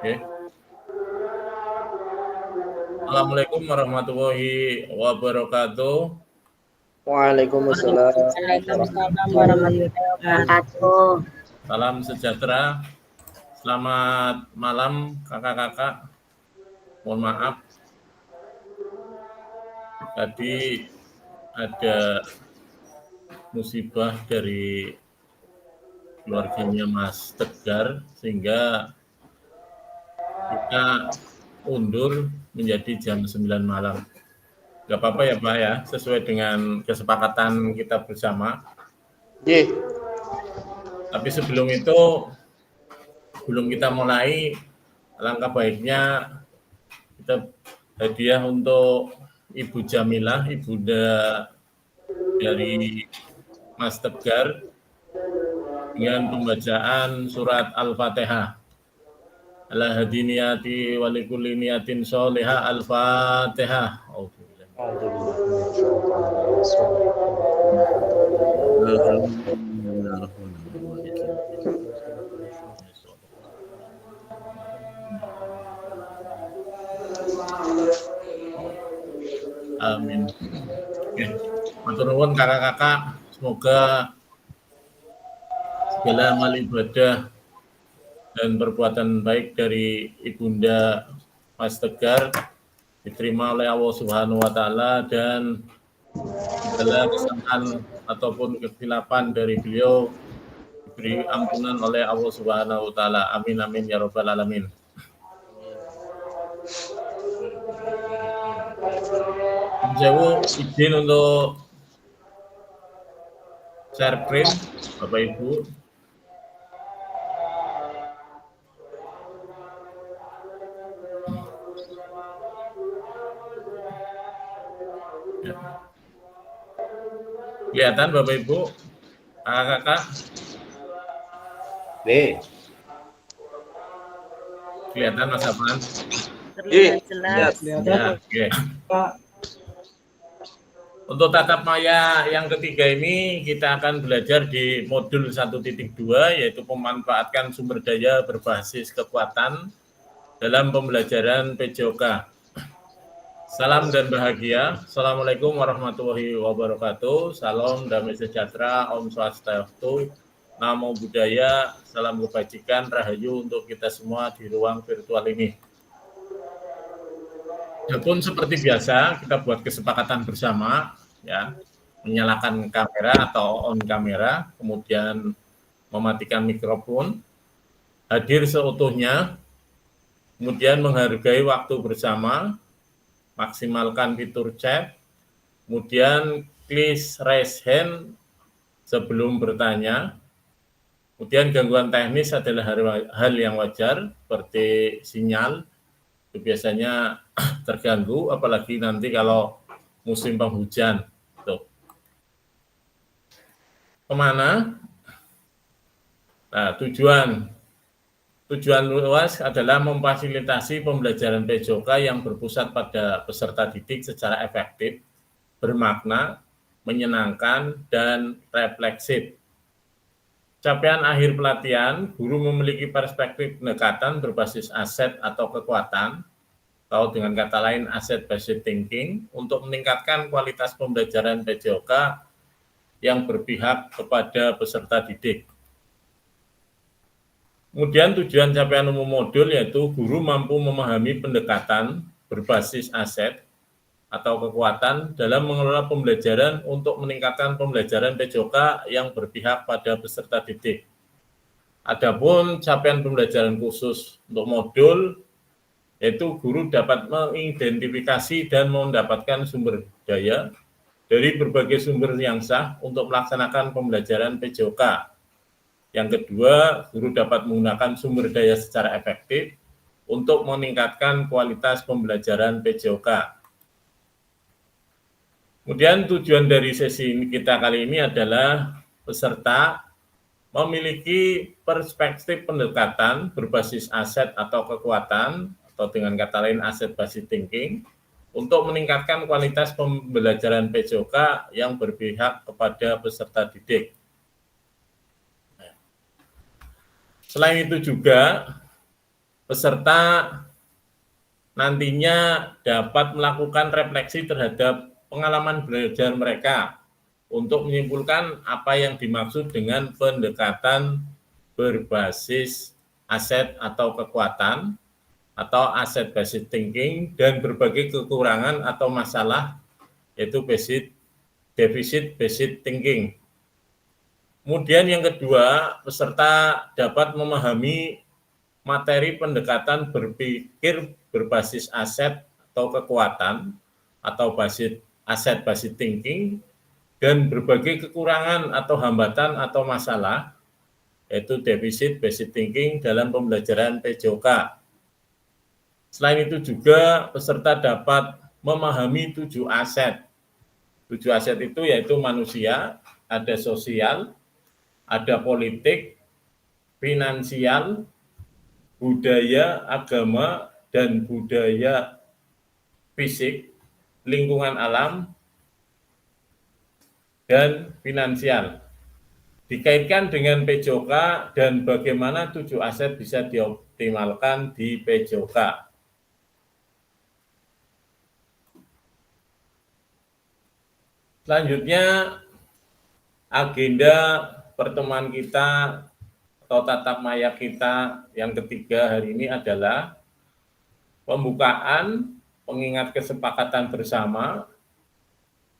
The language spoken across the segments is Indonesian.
Oke. Assalamualaikum warahmatullahi wabarakatuh. Waalaikumsalam Waalaikumsalam warahmatullahi warahmatullahi wabarakatuh. Salam sejahtera. Selamat malam kakak-kakak. Mohon maaf. Tadi ada musibah dari keluarganya Mas Tegar sehingga kita undur menjadi jam 9 malam. Gak apa-apa ya Pak ya, sesuai dengan kesepakatan kita bersama. Ye. Tapi sebelum itu, sebelum kita mulai, alangkah baiknya kita hadiah untuk Ibu Jamilah, ibunda dari Mas Tegar, dengan pembacaan surat Al-Fatihah. Ala hadiniyati walikulli niyatin sholihah Al-Fatihah. Amin. Oke, matur nuwun kakak-kakak, semoga segala amal ibadah dan perbuatan baik dari ibunda Mas Tegar diterima oleh Allah Subhanahu wa taala dan segala kesalahan ataupun kesilapan dari beliau diberi ampunan oleh Allah Subhanahu wa taala. Amin amin ya rabbal alamin. Sewu izin untuk share screen Bapak Ibu. Ya. Kelihatan Bapak Ibu, kakak-kakak? Kelihatan Mas Afan? Terlihat jelas. Ya, oke. Untuk tatap maya yang ketiga ini kita akan belajar di modul 1.2 yaitu pemanfaatkan sumber daya berbasis kekuatan dalam pembelajaran PJOK. Salam dan bahagia. Assalamualaikum warahmatullahi wabarakatuh. Salam damai sejahtera, Om Swastiastu, Namo Buddhaya, salam kebajikan, rahayu untuk kita semua di ruang virtual ini. Adapun seperti biasa, kita buat kesepakatan bersama, ya, menyalakan kamera atau on kamera, kemudian mematikan mikrofon, hadir seutuhnya, kemudian menghargai waktu bersama, maksimalkan fitur chat, kemudian please raise hand sebelum bertanya. Kemudian gangguan teknis adalah hal yang wajar, seperti sinyal, itu biasanya terganggu, apalagi nanti kalau musim penghujan. Tuh. Kemana? Nah, tujuan luas adalah memfasilitasi pembelajaran PJOK yang berpusat pada peserta didik secara efektif, bermakna, menyenangkan, dan refleksif. Capaian akhir pelatihan, guru memiliki perspektif pendekatan berbasis aset atau kekuatan, atau dengan kata lain asset-based thinking, untuk meningkatkan kualitas pembelajaran PJOK yang berpihak kepada peserta didik. Kemudian tujuan capaian umum modul yaitu guru mampu memahami pendekatan berbasis aset atau kekuatan dalam mengelola pembelajaran untuk meningkatkan pembelajaran PJOK yang berpihak pada peserta didik. Adapun capaian pembelajaran khusus untuk modul yaitu guru dapat mengidentifikasi dan mendapatkan sumber daya dari berbagai sumber yang sah untuk melaksanakan pembelajaran PJOK. Yang kedua, guru dapat menggunakan sumber daya secara efektif untuk meningkatkan kualitas pembelajaran PJOK. Kemudian tujuan dari sesi kita kali ini adalah peserta memiliki perspektif pendekatan berbasis aset atau kekuatan, atau dengan kata lain asset-based thinking, untuk meningkatkan kualitas pembelajaran PJOK yang berpihak kepada peserta didik. Selain itu juga, peserta nantinya dapat melakukan refleksi terhadap pengalaman belajar mereka untuk menyimpulkan apa yang dimaksud dengan pendekatan berbasis aset atau kekuatan atau asset based thinking dan berbagai kekurangan atau masalah yaitu deficit based thinking. Kemudian yang kedua, peserta dapat memahami materi pendekatan berpikir berbasis aset atau kekuatan atau aset based thinking dan berbagai kekurangan atau hambatan atau masalah yaitu deficit based thinking dalam pembelajaran PJOK. Selain itu juga peserta dapat memahami 7 aset. 7 aset itu yaitu manusia, ada sosial, ada politik, finansial, budaya, agama, dan budaya fisik, lingkungan alam, dan finansial. Dikaitkan dengan PJOK dan bagaimana 7 aset bisa dioptimalkan di PJOK. Selanjutnya, agenda pertemuan kita atau tatap maya kita yang ketiga hari ini adalah pembukaan, pengingat kesepakatan bersama,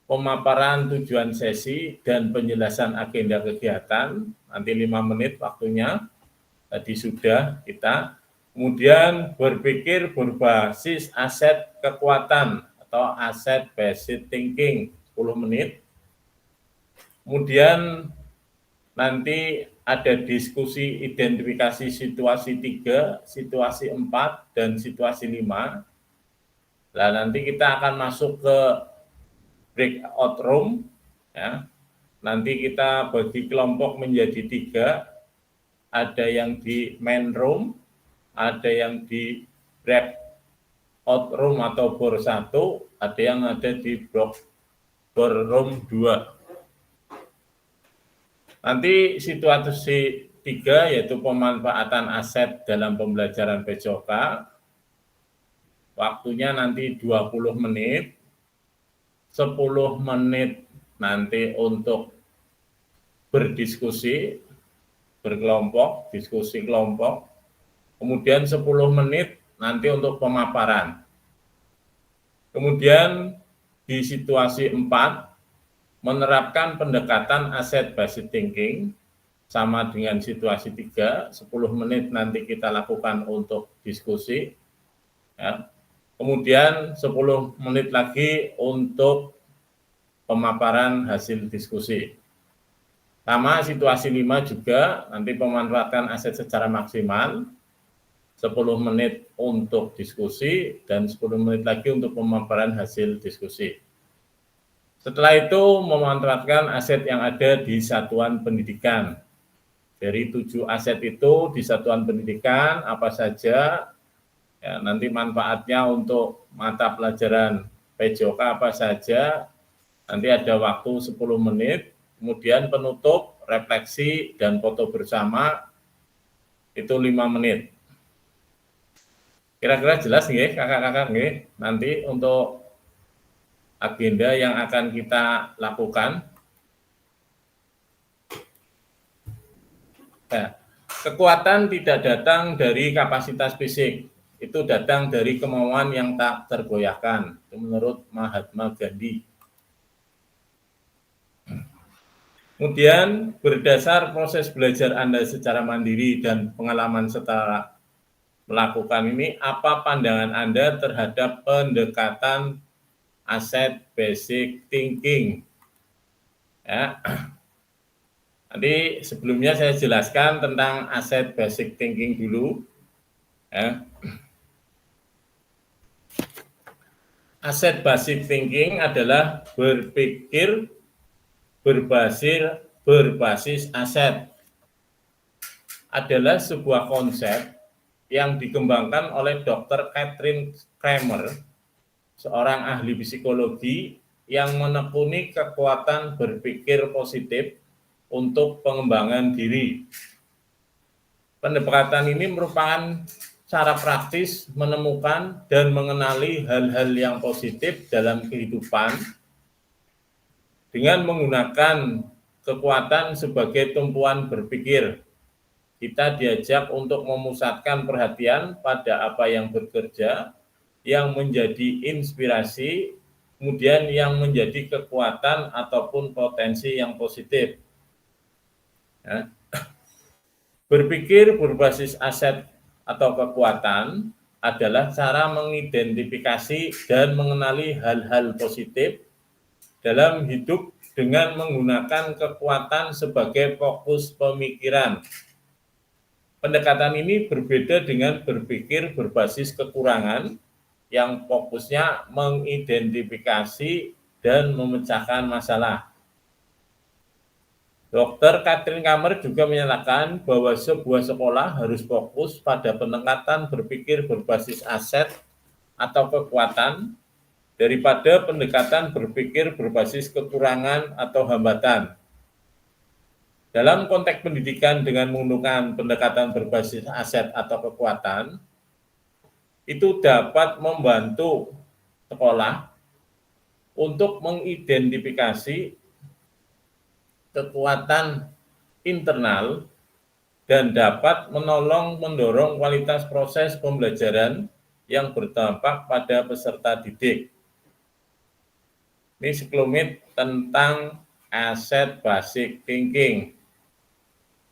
pemaparan tujuan sesi, dan penjelasan agenda kegiatan. Nanti 5 menit waktunya, tadi sudah kita. Kemudian berpikir berbasis aset kekuatan atau asset based thinking, 10 menit. Kemudian nanti ada diskusi identifikasi situasi 3, situasi 4, dan situasi 5. Nah, nanti kita akan masuk ke breakout room. Ya. Nanti kita bagi kelompok menjadi 3. Ada yang di main room, ada yang di breakout room atau bor 1, ada yang ada di bor room 2. Nanti situasi 3 yaitu pemanfaatan aset dalam pembelajaran PJOK. Waktunya nanti 20 menit. 10 menit nanti untuk berdiskusi berkelompok, diskusi kelompok. Kemudian 10 menit nanti untuk pemaparan. Kemudian di situasi 4 menerapkan pendekatan asset based thinking sama dengan situasi 3, 10 menit nanti kita lakukan untuk diskusi. Ya. Kemudian 10 menit lagi untuk pemaparan hasil diskusi. Sama situasi 5 juga, nanti pemanfaatan aset secara maksimal, 10 menit untuk diskusi, dan 10 menit lagi untuk pemaparan hasil diskusi. Setelah itu memanfaatkan aset yang ada di satuan pendidikan. Dari 7 aset itu di satuan pendidikan apa saja, ya, nanti manfaatnya untuk mata pelajaran PJOK apa saja, nanti ada waktu 10 menit, kemudian penutup, refleksi, dan foto bersama, itu 5 menit. Kira-kira jelas nggih, kakak-kakak nggih, nanti untuk agenda yang akan kita lakukan. Ya, kekuatan tidak datang dari kapasitas fisik, itu datang dari kemauan yang tak tergoyahkan, itu menurut Mahatma Gandhi. Kemudian berdasar proses belajar Anda secara mandiri dan pengalaman setelah melakukan ini, apa pandangan Anda terhadap pendekatan asset basic thinking? Ya. Nanti sebelumnya saya jelaskan tentang asset basic thinking dulu. Ya. Asset basic thinking adalah berpikir berbasis aset. Adalah sebuah konsep yang dikembangkan oleh Dr. Catherine Kramer, seorang ahli psikologi yang menekuni kekuatan berpikir positif untuk pengembangan diri. Pendekatan ini merupakan cara praktis menemukan dan mengenali hal-hal yang positif dalam kehidupan dengan menggunakan kekuatan sebagai tumpuan berpikir. Kita diajak untuk memusatkan perhatian pada apa yang bekerja, yang menjadi inspirasi, kemudian yang menjadi kekuatan ataupun potensi yang positif. Ya. Berpikir berbasis aset atau kekuatan adalah cara mengidentifikasi dan mengenali hal-hal positif dalam hidup dengan menggunakan kekuatan sebagai fokus pemikiran. Pendekatan ini berbeda dengan berpikir berbasis kekurangan yang fokusnya mengidentifikasi dan memecahkan masalah. Dr. Katrin Kamer juga menyatakan bahwa sebuah sekolah harus fokus pada pendekatan berpikir berbasis aset atau kekuatan daripada pendekatan berpikir berbasis kekurangan atau hambatan. Dalam konteks pendidikan dengan menggunakan pendekatan berbasis aset atau kekuatan, itu dapat membantu sekolah untuk mengidentifikasi kekuatan internal dan dapat mendorong kualitas proses pembelajaran yang berdampak pada peserta didik. Ini sekelumit tentang aset basic thinking.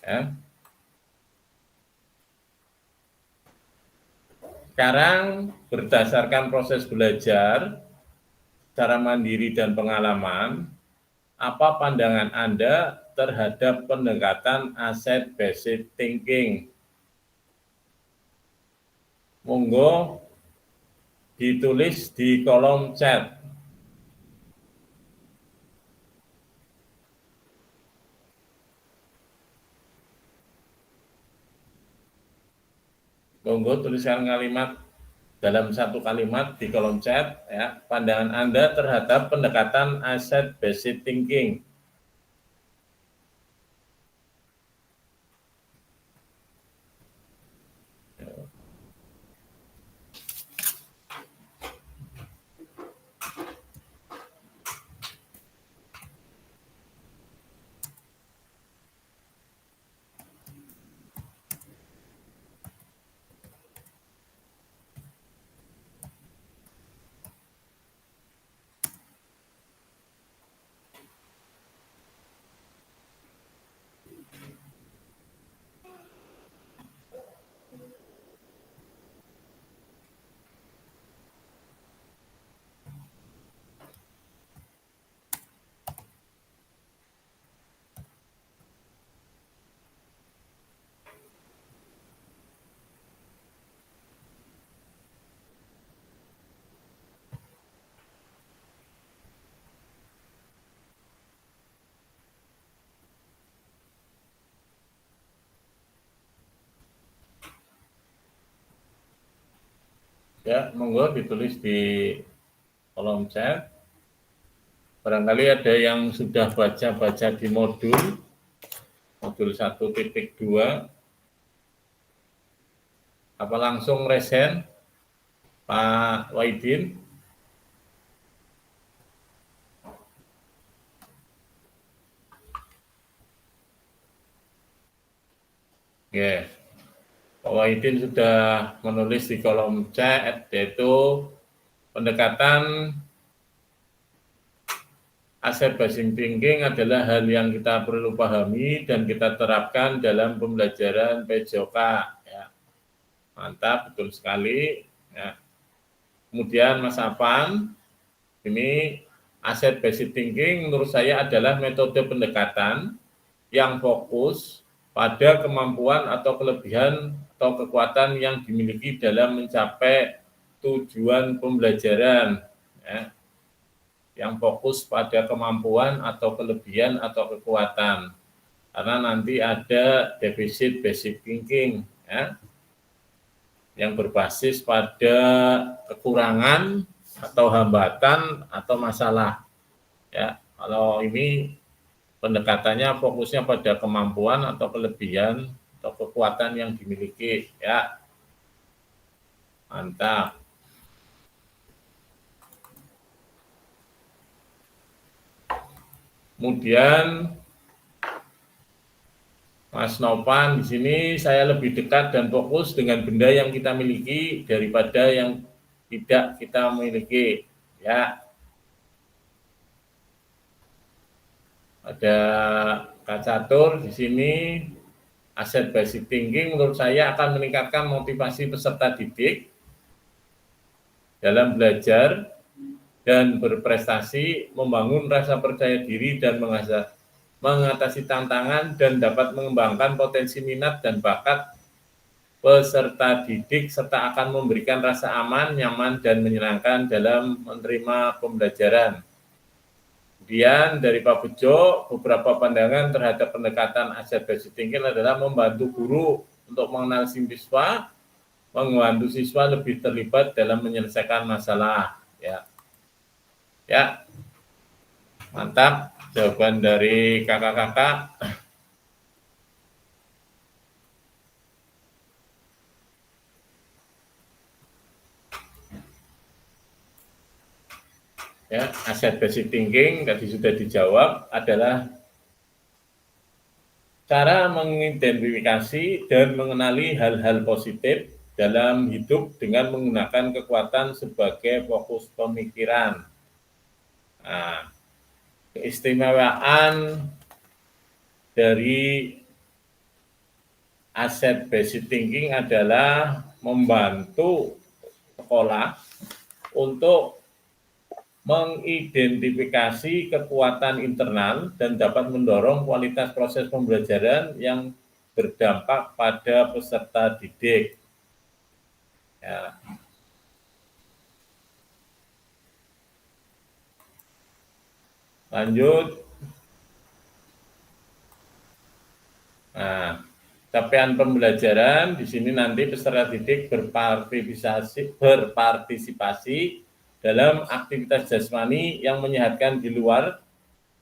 Ya. Sekarang berdasarkan proses belajar secara mandiri dan pengalaman, apa pandangan Anda terhadap pendekatan aset basic thinking? Monggo ditulis di kolom chat. Monggo tuliskan kalimat dalam satu kalimat di kolom chat, ya, pandangan Anda terhadap pendekatan aset basic thinking. Ya, monggo ditulis di kolom chat. Barangkali ada yang sudah baca-baca di modul 1.2. Apa langsung resen, Pak Waidin? Ya. Pak Wahidin sudah menulis di kolom chat, yaitu pendekatan aset basic thinking adalah hal yang kita perlu pahami dan kita terapkan dalam pembelajaran PJOK. Ya. Mantap, betul sekali. Ya. Kemudian Mas Afan, ini aset basic thinking menurut saya adalah metode pendekatan yang fokus pada kemampuan atau kelebihan atau kekuatan yang dimiliki dalam mencapai tujuan pembelajaran, ya, yang fokus pada kemampuan atau kelebihan atau kekuatan, karena nanti ada defisit basic thinking, ya, yang berbasis pada kekurangan atau hambatan atau masalah, ya. Kalau ini pendekatannya fokusnya pada kemampuan atau kelebihan atau kekuatan yang dimiliki, ya. Mantap. Kemudian Mas Novan, di sini saya lebih dekat dan fokus dengan benda yang kita miliki daripada yang tidak kita miliki. Ya, ada Kak Catur di sini. Aset basic thinking menurut saya akan meningkatkan motivasi peserta didik dalam belajar dan berprestasi, membangun rasa percaya diri dan mengatasi tantangan dan dapat mengembangkan potensi minat dan bakat peserta didik serta akan memberikan rasa aman, nyaman, dan menyenangkan dalam menerima pembelajaran. Kemudian dari Pak Bejo, beberapa pandangan terhadap pendekatan aset basic thinking adalah membantu guru untuk mengenal siswa, membantu siswa lebih terlibat dalam menyelesaikan masalah. Ya, mantap jawaban dari kakak-kakak. Ya, aset basic thinking tadi sudah dijawab adalah cara mengidentifikasi dan mengenali hal-hal positif dalam hidup dengan menggunakan kekuatan sebagai fokus pemikiran. Nah, keistimewaan dari aset basic thinking adalah membantu sekolah untuk mengidentifikasi kekuatan internal dan dapat mendorong kualitas proses pembelajaran yang berdampak pada peserta didik. Ya. Lanjut. Nah, capaian pembelajaran di sini nanti peserta didik berpartisipasi dalam aktivitas jasmani yang menyehatkan di luar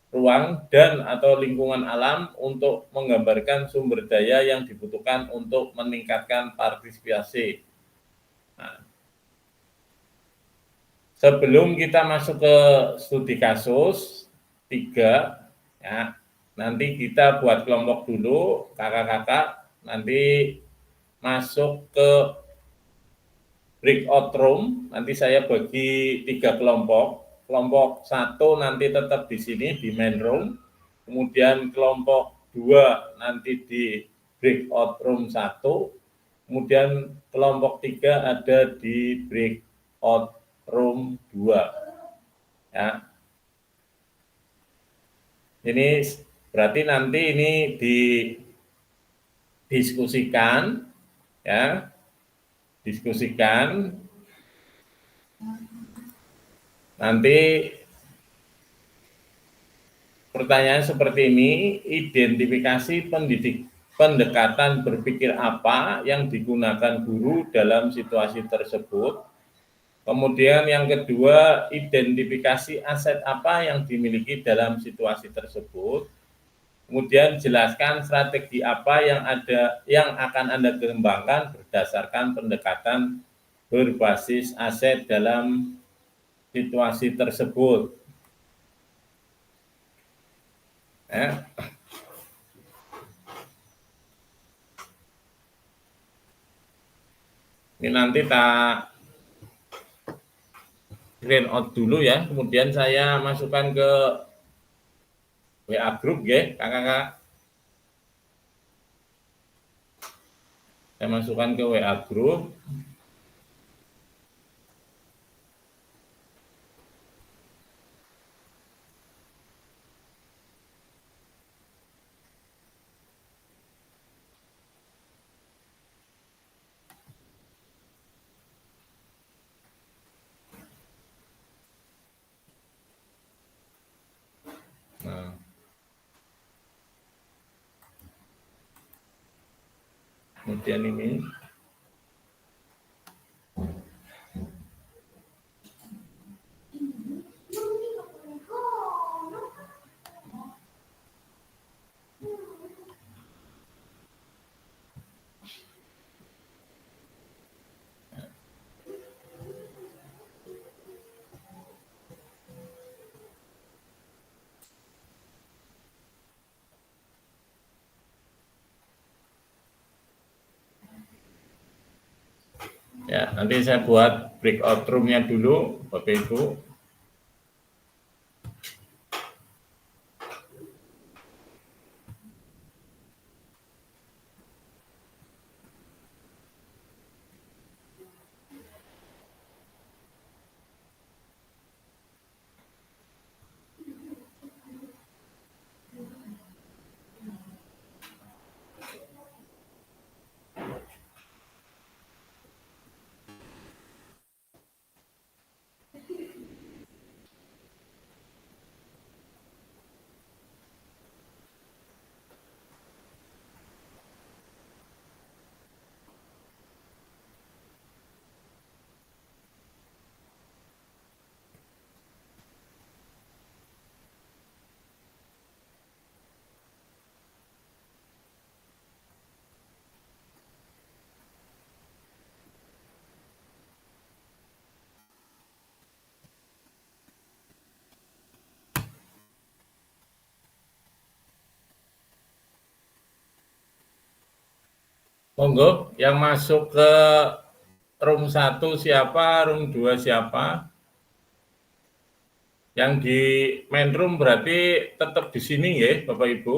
ruang dan atau lingkungan alam untuk menggambarkan sumber daya yang dibutuhkan untuk meningkatkan partisipasi. Nah, sebelum kita masuk ke studi kasus 3, ya, nanti kita buat kelompok dulu, kakak-kakak, nanti masuk ke breakout room, nanti saya bagi 3 kelompok. Kelompok 1 nanti tetap di sini, di main room. Kemudian kelompok 2 nanti di breakout room 1. Kemudian kelompok 3 ada di breakout room 2. Ya. Ini berarti nanti ini didiskusikan, ya. Diskusikan. Nanti pertanyaan seperti ini, identifikasi pendekatan berpikir apa yang digunakan guru dalam situasi tersebut. Kemudian yang kedua, identifikasi aset apa yang dimiliki dalam situasi tersebut. Kemudian jelaskan strategi apa yang akan Anda kembangkan berdasarkan pendekatan berbasis aset dalam situasi tersebut. Ya. Ini nanti tak print out dulu ya, kemudian saya masukkan ke WA group ya, kakak-kakak. Saya masukkan ke WA group. Nah. Kemudian ini. Ya, nanti saya buat breakout room-nya dulu, Bapak Ibu. Monggo, yang masuk ke room 1 siapa, room 2 siapa? Yang di main room berarti tetap di sini ya, Bapak Ibu.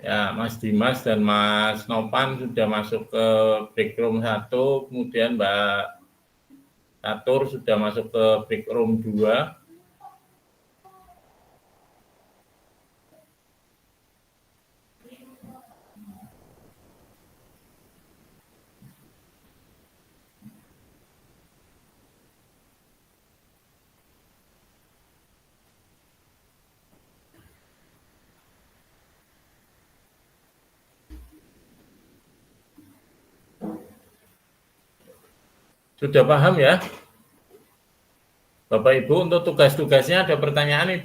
Ya, Mas Dimas dan Mas Nopan sudah masuk ke break room 1, kemudian Mbak Catur sudah masuk ke break room 2. Sudah paham ya? Bapak Ibu, untuk tugas-tugasnya ada pertanyaan nih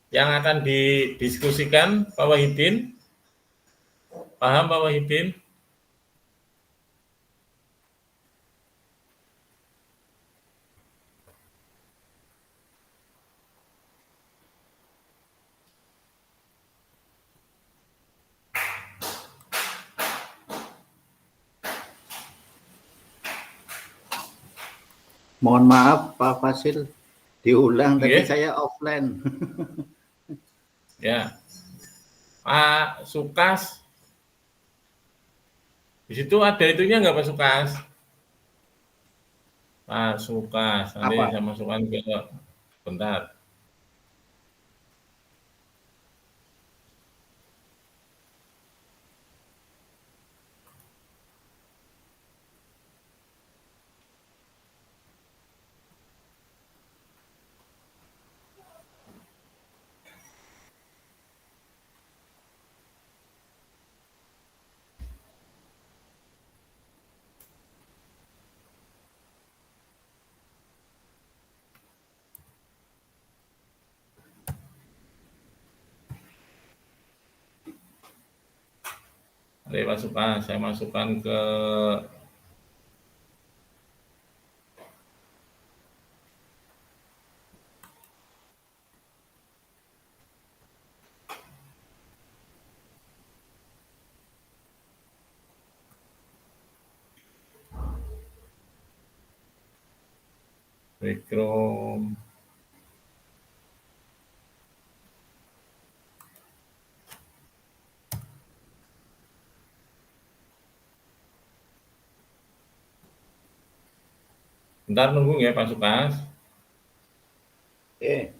yang akan didiskusikan, Pak Wahidin? Paham Pak Wahidin? Mohon maaf Pak Fasil, diulang tadi Iya. saya offline. Ya, Pak Sukas, di situ ada itunya nggak Pak Sukas? Pak Sukas, nanti Apa? saya masukkan ke, bentar. Nanti Pak Sukas, saya masukkan ke break room. Bentar nunggu ya Pak Sukas. Eh,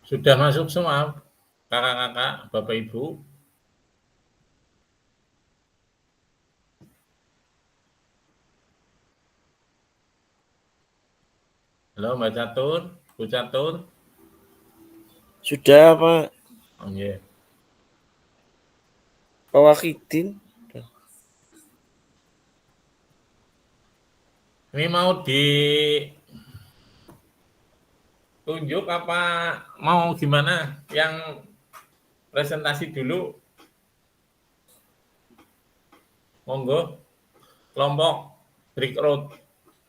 Sudah masuk semua, kakak-kakak, Bapak Ibu? Halo Mbak Catur, Bu Catur. Sudah Pak. Oh, yeah. Pak Wahidin. Ini mau ditunjuk apa mau gimana? Yang presentasi dulu. Monggo. Kelompok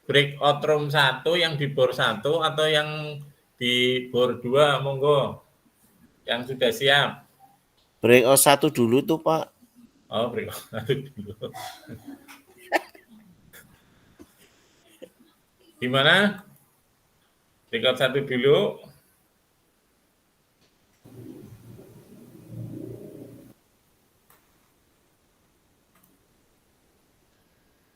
breakout room 1 yang di bor 1 atau yang di bor 2, monggo. Yang sudah siap. Breakout 1 dulu tuh Pak. Oh, breakout 1 dulu. Gimana? Breakout 1 dulu.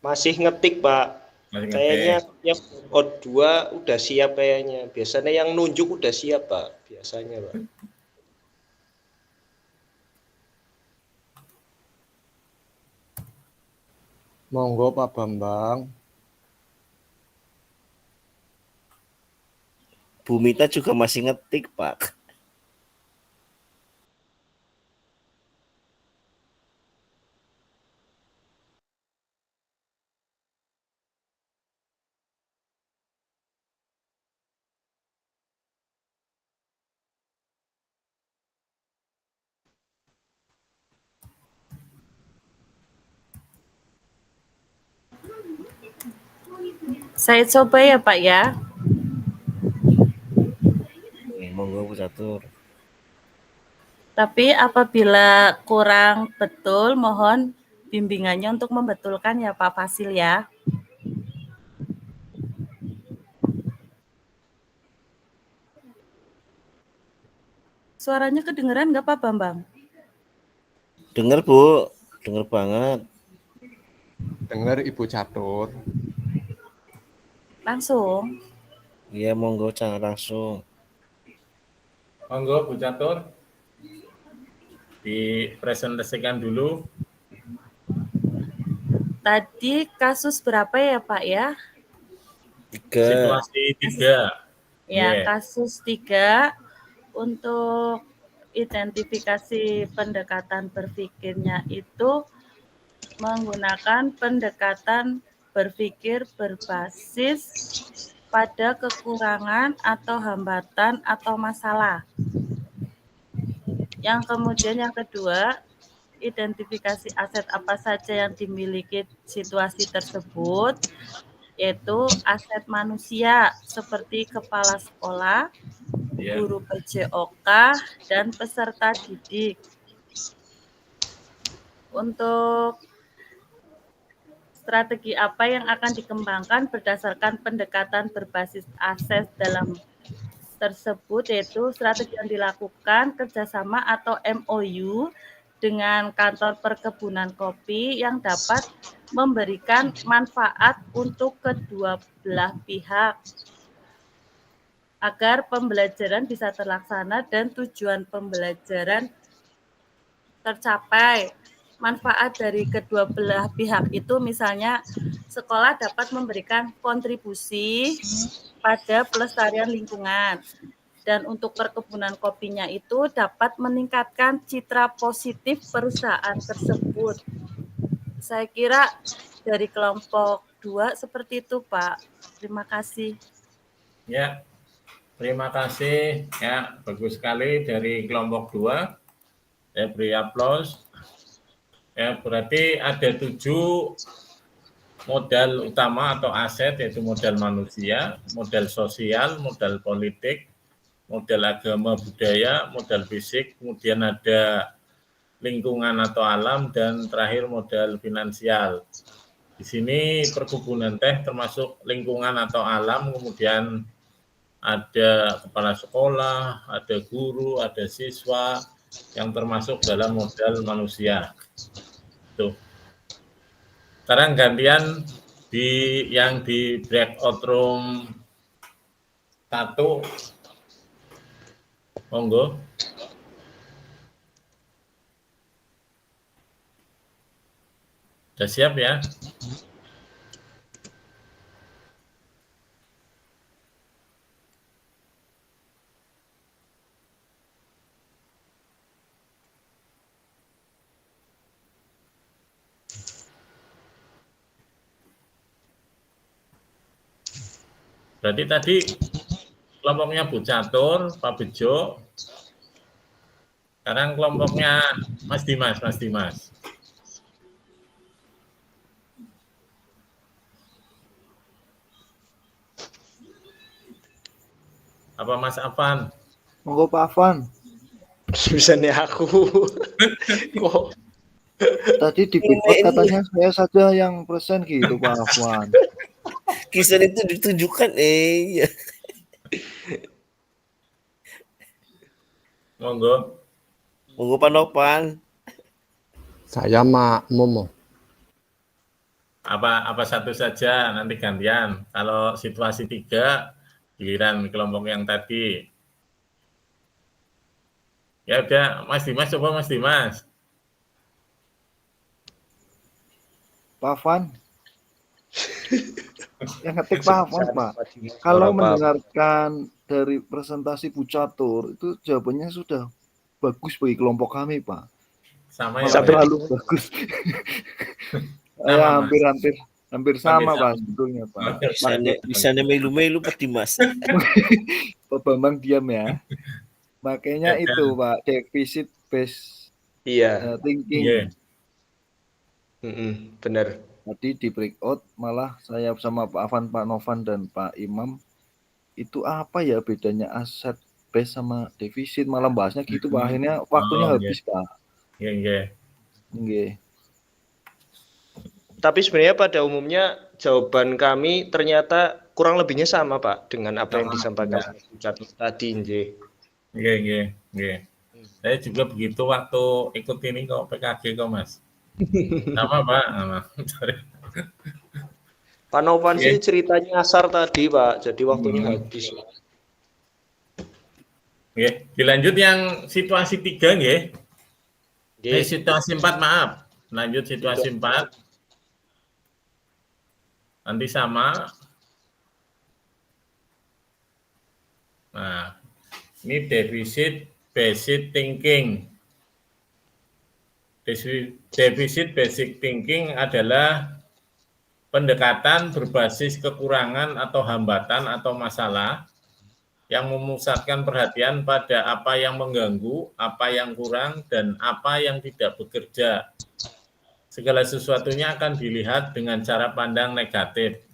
Masih ngetik, Pak. Masih Kayaknya ngetik. yang out 2 udah siap kayaknya. Biasanya yang nunjuk udah siap, Pak. Biasanya, Pak. Monggo Pak Bambang. Bu Mita juga masih ngetik Pak. Saya coba ya Pak ya. Monggo Bu Catur. Tapi apabila kurang betul, mohon bimbingannya untuk membetulkan ya Pak Fasil ya. Suaranya kedengeran nggak Pak Bambang? Dengar Bu, dengar banget. Dengar Ibu Catur. Langsung. Iya monggo jangan langsung. Monggo Bu Catur. Dipresentasikan dulu. Tadi kasus berapa ya Pak ya? 3. Situasi 3. Ya, Yeah. kasus 3 untuk identifikasi pendekatan berpikirnya itu menggunakan pendekatan berpikir berbasis pada kekurangan atau hambatan atau masalah. Yang kemudian yang kedua, identifikasi aset apa saja yang dimiliki situasi tersebut, yaitu aset manusia seperti kepala sekolah, Yeah. guru PJOK, dan peserta didik. Untuk strategi apa yang akan dikembangkan berdasarkan pendekatan berbasis aset dalam tersebut, yaitu strategi yang dilakukan kerjasama atau MOU dengan kantor perkebunan kopi yang dapat memberikan manfaat untuk kedua belah pihak agar pembelajaran bisa terlaksana dan tujuan pembelajaran tercapai. Manfaat dari kedua belah pihak itu misalnya sekolah dapat memberikan kontribusi pada pelestarian lingkungan, dan untuk perkebunan kopinya itu dapat meningkatkan citra positif perusahaan tersebut. Saya kira dari kelompok 2 seperti itu Pak. Terima kasih. Ya, terima kasih. Ya, bagus sekali dari kelompok 2. Saya beri aplaus. Ya, berarti ada 7 modal utama atau aset, yaitu modal manusia, modal sosial, modal politik, modal agama budaya, modal fisik, kemudian ada lingkungan atau alam, dan terakhir modal finansial. Di sini perkebunan teh termasuk lingkungan atau alam, kemudian ada kepala sekolah, ada guru, ada siswa yang termasuk dalam modal manusia. Tuh. Sekarang gantian yang di breakout room 1. Monggo. Sudah siap ya? Berarti tadi kelompoknya Bu Catur, Pak Bejo. Sekarang kelompoknya Mas Dimas, Mas Dimas. Apa Mas Afan? Monggo Pak Afan. Misalnya aku. Kok Tadi di Bigfoot katanya saya saja yang present gitu Pak Afan. Kisah itu ditunjukkan ya. Monggo. Monggo Pak Novan. Saya makmum. Apa satu saja, nanti gantian. Kalau situasi 3, giliran kelompok yang tadi. Ya udah, Mas Dimas, coba Mas Dimas. Pak Afan. Yang ketik Pak Afan, Pak. Kalau mendengarkan dari presentasi Bu Catur, itu jawabannya sudah bagus bagi kelompok kami, Pak. Sama ya, Malah Pak, ya? terlalu bagus. Ya, Mas. hampir sama, Hampir Pak, sama. sebetulnya, Pak. Bisa melu-melu Pak Dimas. Pak Bambang diam ya. Makanya Ya, itu, Pak, defisit based iya, thinking. Iya. benar. Tadi di breakout malah saya sama Pak Afan, Pak Novan, dan Pak Imam itu apa ya bedanya aset base sama defisit, malah bahasnya gitu Pak. Akhirnya waktunya Oh, habis Pak. Iya, iya. Nggih. Tapi sebenarnya pada umumnya jawaban kami ternyata kurang lebihnya sama Pak dengan apa yang disampaikan Bu Catur tadi. Nggih. Iya, iya, iya. Saya juga begitu waktu ikut ini kok PKG kok Mas. Sama Pak, sama. Sorry. Pak Novan Iya. sih ceritanya asar tadi Pak, jadi waktunya habis. Oke, dilanjut yang situasi 3 nggih. Nggih. Situasi 4 maaf. Lanjut situasi 4. Nanti sama. Nah, ini defisit basic thinking. Defisit basic thinking adalah pendekatan berbasis kekurangan atau hambatan atau masalah yang memusatkan perhatian pada apa yang mengganggu, apa yang kurang, dan apa yang tidak bekerja. Segala sesuatunya akan dilihat dengan cara pandang negatif.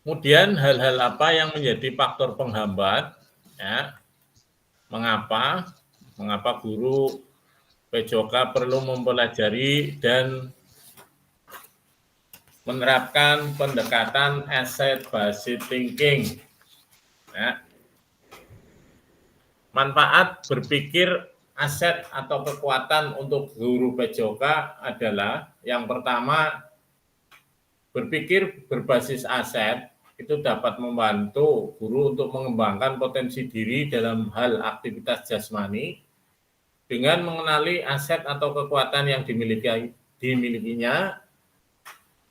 Kemudian hal-hal apa yang menjadi faktor penghambat, ya, mengapa guru PJOK perlu mempelajari dan menerapkan pendekatan asset based thinking. Ya. Manfaat berpikir aset atau kekuatan untuk guru PJOK adalah yang pertama, berpikir berbasis aset itu dapat membantu guru untuk mengembangkan potensi diri dalam hal aktivitas jasmani dengan mengenali aset atau kekuatan yang dimilikinya,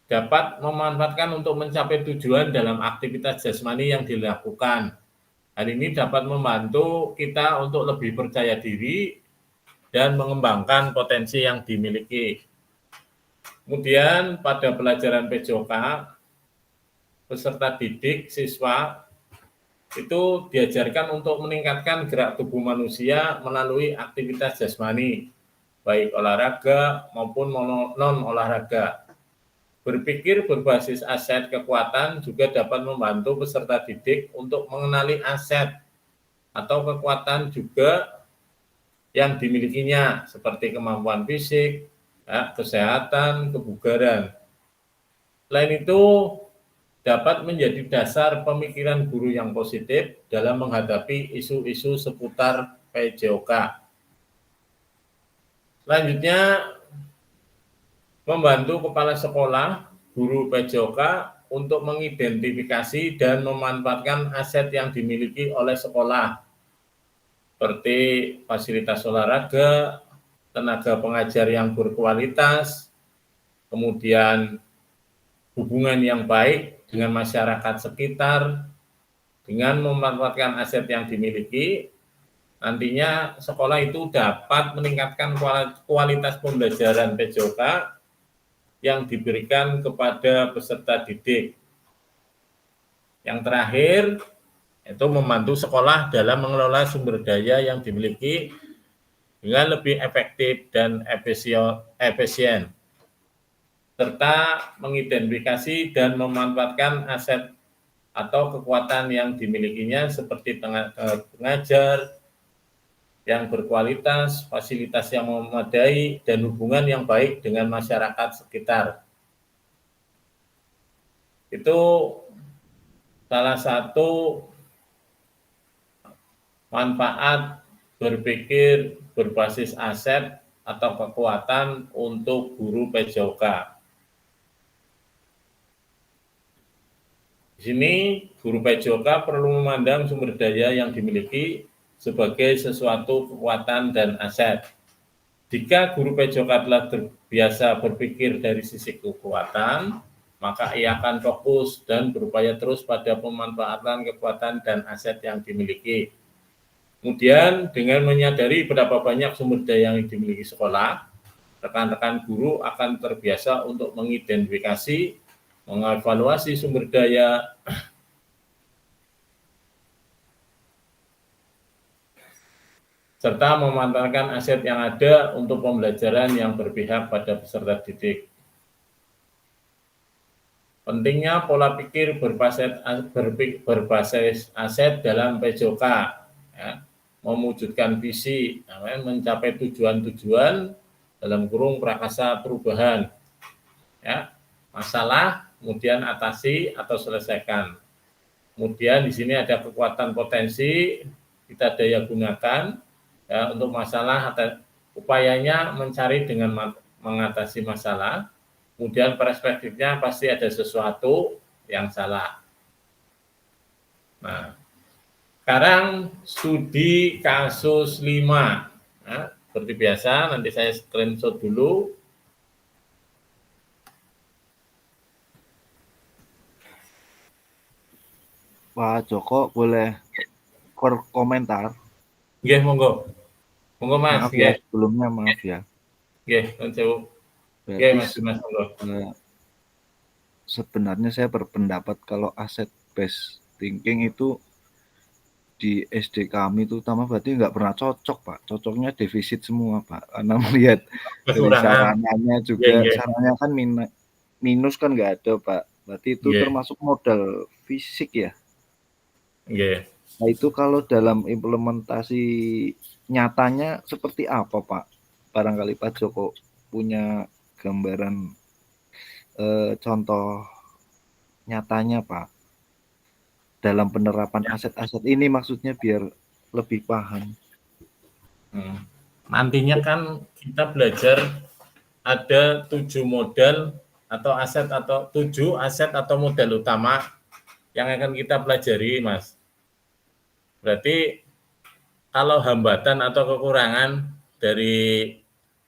dapat memanfaatkan untuk mencapai tujuan dalam aktivitas jasmani yang dilakukan. Hal ini dapat membantu kita untuk lebih percaya diri dan mengembangkan potensi yang dimiliki. Kemudian pada pelajaran PJOK, peserta didik, siswa, itu diajarkan untuk meningkatkan gerak tubuh manusia melalui aktivitas jasmani, baik olahraga maupun non-olahraga. Berpikir berbasis aset kekuatan juga dapat membantu peserta didik untuk mengenali aset atau kekuatan juga yang dimilikinya, seperti kemampuan fisik, ya, kesehatan, kebugaran. Selain itu, dapat menjadi dasar pemikiran guru yang positif dalam menghadapi isu-isu seputar PJOK. Selanjutnya, membantu kepala sekolah, guru PJOK untuk mengidentifikasi dan memanfaatkan aset yang dimiliki oleh sekolah, seperti fasilitas olahraga, tenaga pengajar yang berkualitas, kemudian hubungan yang baik dengan masyarakat sekitar. Dengan memanfaatkan aset yang dimiliki, nantinya sekolah itu dapat meningkatkan kualitas pembelajaran PJOK yang diberikan kepada peserta didik. Yang terakhir, itu membantu sekolah dalam mengelola sumber daya yang dimiliki dengan lebih efektif dan efisien, serta mengidentifikasi dan memanfaatkan aset atau kekuatan yang dimilikinya seperti pengajar yang berkualitas, fasilitas yang memadai, dan hubungan yang baik dengan masyarakat sekitar. Itu salah satu manfaat berpikir berbasis aset atau kekuatan untuk guru PJOK. Di sini, guru PJOK perlu memandang sumber daya yang dimiliki sebagai sesuatu kekuatan dan aset. Jika guru PJOK telah terbiasa berpikir dari sisi kekuatan, maka ia akan fokus dan berupaya terus pada pemanfaatan kekuatan dan aset yang dimiliki. Kemudian, dengan menyadari berapa banyak sumber daya yang dimiliki sekolah, rekan-rekan guru akan terbiasa untuk mengidentifikasi, mengevaluasi sumber daya, serta memanfaatkan aset yang ada untuk pembelajaran yang berpihak pada peserta didik. Pentingnya pola pikir berbasis aset dalam PJOK, ya, mewujudkan visi, mencapai tujuan-tujuan dalam kurung prakasa perubahan, ya, masalah, kemudian atasi atau selesaikan. Kemudian di sini ada kekuatan potensi, kita daya gunakan, ya, untuk masalah, upayanya mencari dengan mengatasi masalah. Kemudian perspektifnya pasti ada sesuatu yang salah. Nah, sekarang studi kasus 5. Nah, seperti biasa, nanti saya screenshot dulu. Pak Joko boleh berkomentar? Nggih, monggo. Monggo Mas, Maaf ya, sebelumnya maaf ya. Nggih, nuwun. Nggih, Mas, monggo. Sebenarnya saya berpendapat kalau aset based thinking itu di SD kami terutama berarti nggak pernah cocok, Pak. Cocoknya defisit semua, Pak. Karena melihat dari sarananya juga, sarannya kan minus kan nggak ada, Pak. Berarti itu termasuk modal fisik ya. Nah itu kalau dalam implementasi nyatanya seperti apa, Pak? Barangkali Pak Joko punya gambaran contoh nyatanya, Pak, dalam penerapan aset-aset ini, maksudnya biar lebih paham. Nantinya kan kita belajar ada 7 modal atau aset, atau 7 aset atau modal utama yang akan kita pelajari, Mas. Berarti kalau hambatan atau kekurangan dari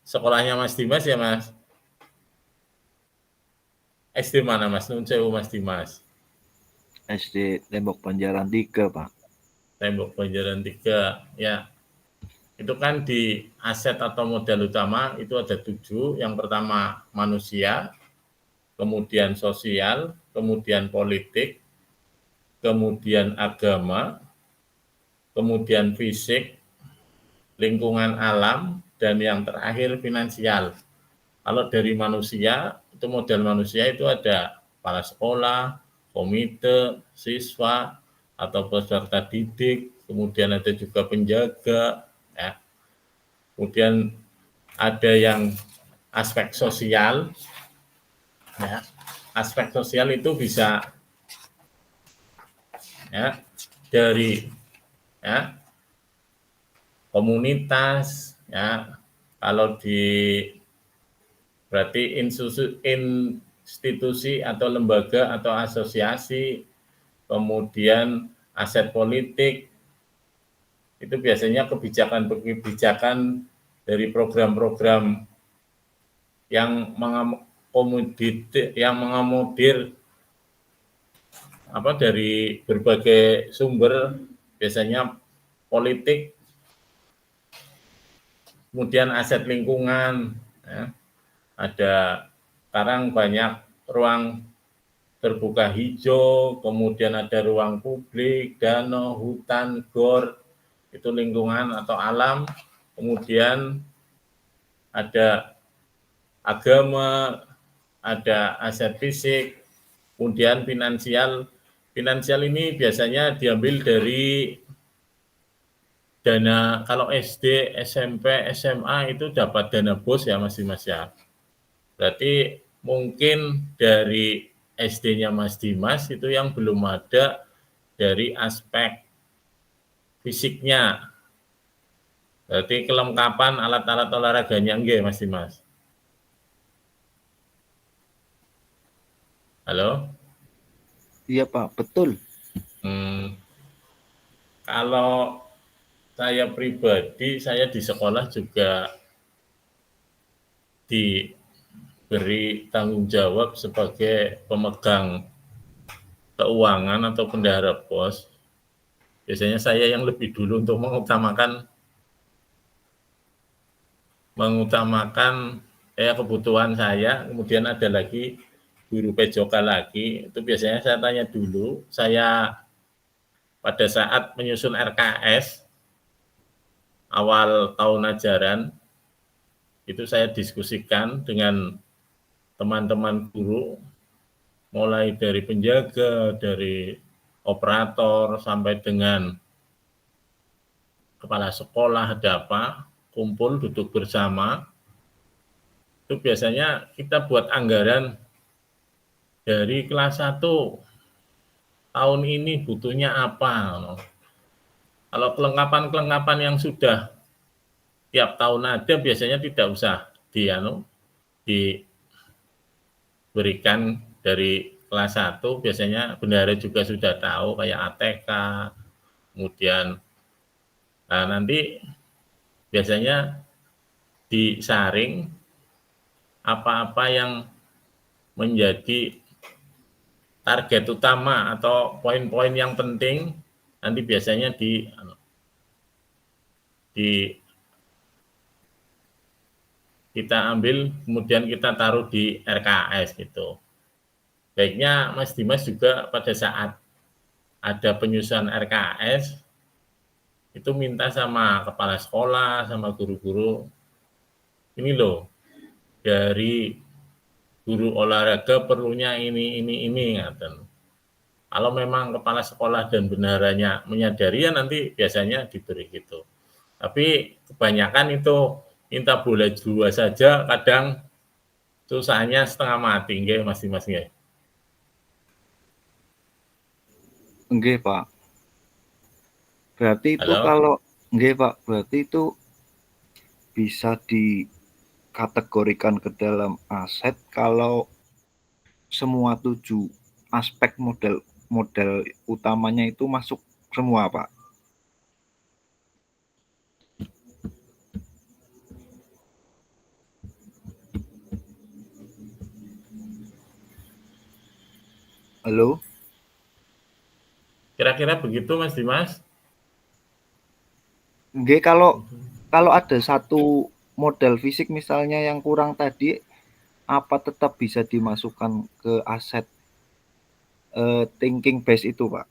sekolahnya Mas Dimas ya, Mas? SD mana, Mas? Nun sewu, Mas Dimas. SD Tembok Panjaran 3, Pak. Tembok Panjaran 3, ya. Itu kan di aset atau modal utama itu ada 7. Yang pertama manusia, kemudian sosial, kemudian politik, kemudian agama, kemudian fisik, lingkungan alam, dan yang terakhir finansial. Kalau dari manusia, itu modal manusia itu ada kepala sekolah, komite, siswa, atau peserta didik, kemudian ada juga penjaga, ya. Kemudian ada yang aspek sosial, ya. Aspek sosial itu bisa, ya, dari, ya, komunitas, ya. Kalau di berarti institusi atau lembaga atau asosiasi, kemudian aset politik, itu biasanya kebijakan-kebijakan dari program-program yang mengakomodir dari berbagai sumber, biasanya politik, kemudian aset lingkungan, ya. Ada sekarang banyak ruang terbuka hijau, kemudian ada ruang publik, danau, hutan, gor, itu lingkungan atau alam, kemudian ada agama, ada aset fisik, kemudian finansial. Finansial ini biasanya diambil dari dana, kalau SD, SMP, SMA itu dapat dana BOS ya Mas Dimas ya. Berarti mungkin dari SD-nya Mas Dimas itu yang belum ada dari aspek fisiknya. Berarti kelengkapan alat-alat olahraganya enggak Mas Dimas? Halo? Iya Pak, betul. Kalau saya pribadi, saya di sekolah juga diberi tanggung jawab sebagai pemegang keuangan atau bendahara pos. Biasanya saya yang lebih dulu untuk mengutamakan kebutuhan saya, kemudian ada lagi guru PJOK lagi, itu biasanya saya tanya dulu. Saya pada saat menyusun RKS awal tahun ajaran, itu saya diskusikan dengan teman-teman guru, mulai dari penjaga, dari operator, sampai dengan kepala sekolah, ada apa, kumpul, duduk bersama. Itu biasanya kita buat anggaran dari kelas 1 tahun ini butuhnya apa. Kalau kelengkapan-kelengkapan yang sudah tiap tahun ada, biasanya tidak usah diberikan dari kelas 1, biasanya bendahara juga sudah tahu, kayak ATK, kemudian nanti biasanya disaring apa-apa yang menjadi target utama atau poin-poin yang penting, nanti biasanya kita ambil, kemudian kita taruh di RKS gitu. Baiknya Mas Dimas juga pada saat ada penyusunan RKS, itu minta sama kepala sekolah, sama guru-guru, ini loh, dari guru olahraga perlunya ini. Kalau memang kepala sekolah dan bendaharanya menyadari, ya nanti biasanya diberi gitu. Tapi kebanyakan itu minta bola 2 saja, kadang susahnya setengah mati, nggih Mas Dimas nggih. Nggih Pak. Berarti itu Halo? kalau nggih Pak, berarti itu bisa dikategorikan ke dalam aset kalau semua 7 aspek model utamanya itu masuk semua, Pak. Halo? Kira-kira begitu Mas Dimas? Nggih, kalau ada satu model fisik misalnya yang kurang tadi, apa tetap bisa dimasukkan ke aset thinking base itu, Pak?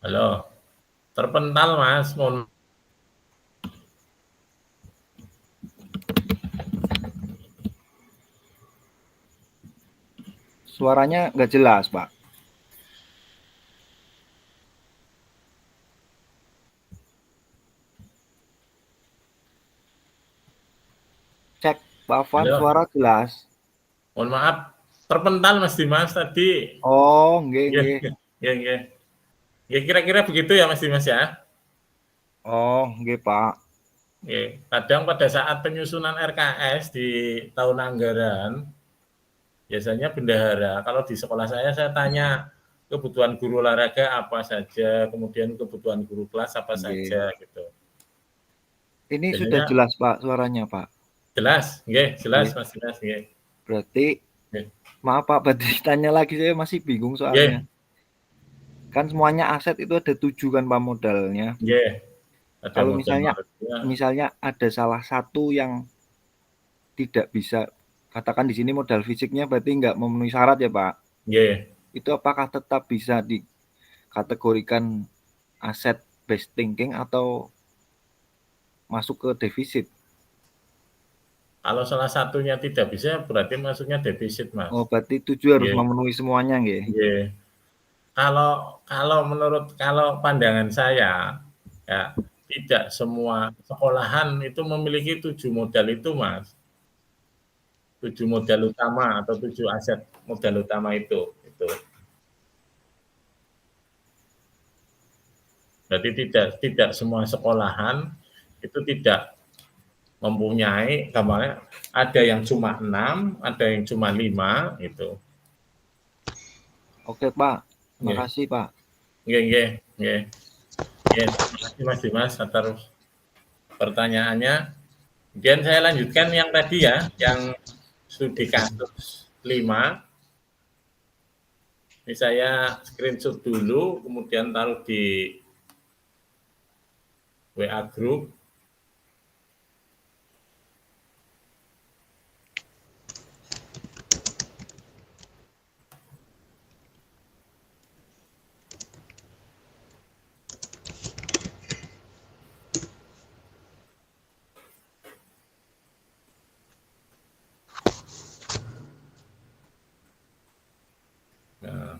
Halo, terpental Mas, mohon. Suaranya nggak jelas, Pak. Cek, Pak Afwan, Halo. suara jelas. Mohon maaf, terpental Mas Dimas tadi. Oh, nggih. Nggih. Ya kira-kira begitu ya Mas Dimas ya. Oh, nggih, Pak. Kadang pada saat penyusunan RKS di tahun anggaran, biasanya bendahara. Kalau di sekolah saya tanya kebutuhan guru olahraga apa saja, kemudian kebutuhan guru kelas apa saja gitu. Ini Biasanya, sudah jelas Pak suaranya Pak. Jelas, jelas Mas Jelas, Berarti maaf Pak, berarti tanya lagi saya masih bingung soalnya. Kan semuanya aset itu ada 7 kan Pak modalnya. Kalau misalnya ada salah satu yang tidak bisa, katakan di sini modal fisiknya berarti nggak memenuhi syarat ya Pak. Itu apakah tetap bisa dikategorikan aset based thinking atau masuk ke defisit? Kalau salah satunya tidak bisa, berarti masuknya defisit, Mas. Oh, berarti 7 harus memenuhi semuanya, nggih? Kalau pandangan saya, ya tidak semua sekolahan itu memiliki 7 modal itu, Mas. 7 modal utama atau 7 aset modal utama itu. Berarti tidak semua sekolahan itu tidak mempunyai, gampangnya ada yang cuma 6, ada yang cuma 5 gitu. Oke Pak, makasih Pak. Terima kasih Mas Dimas atas pertanyaannya. Kemudian saya lanjutkan yang tadi ya, yang studi kasus 5. Ini saya screenshot dulu, kemudian taruh di WA group. Nah,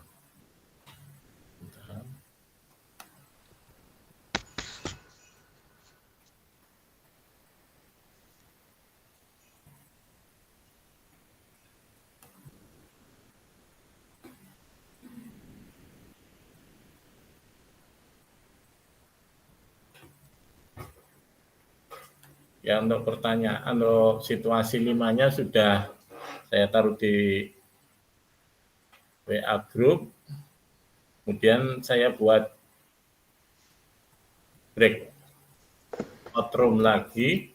ya untuk pertanyaan, untuk situasi 5-nya sudah saya taruh di WA group. Kemudian saya buat breakout room lagi.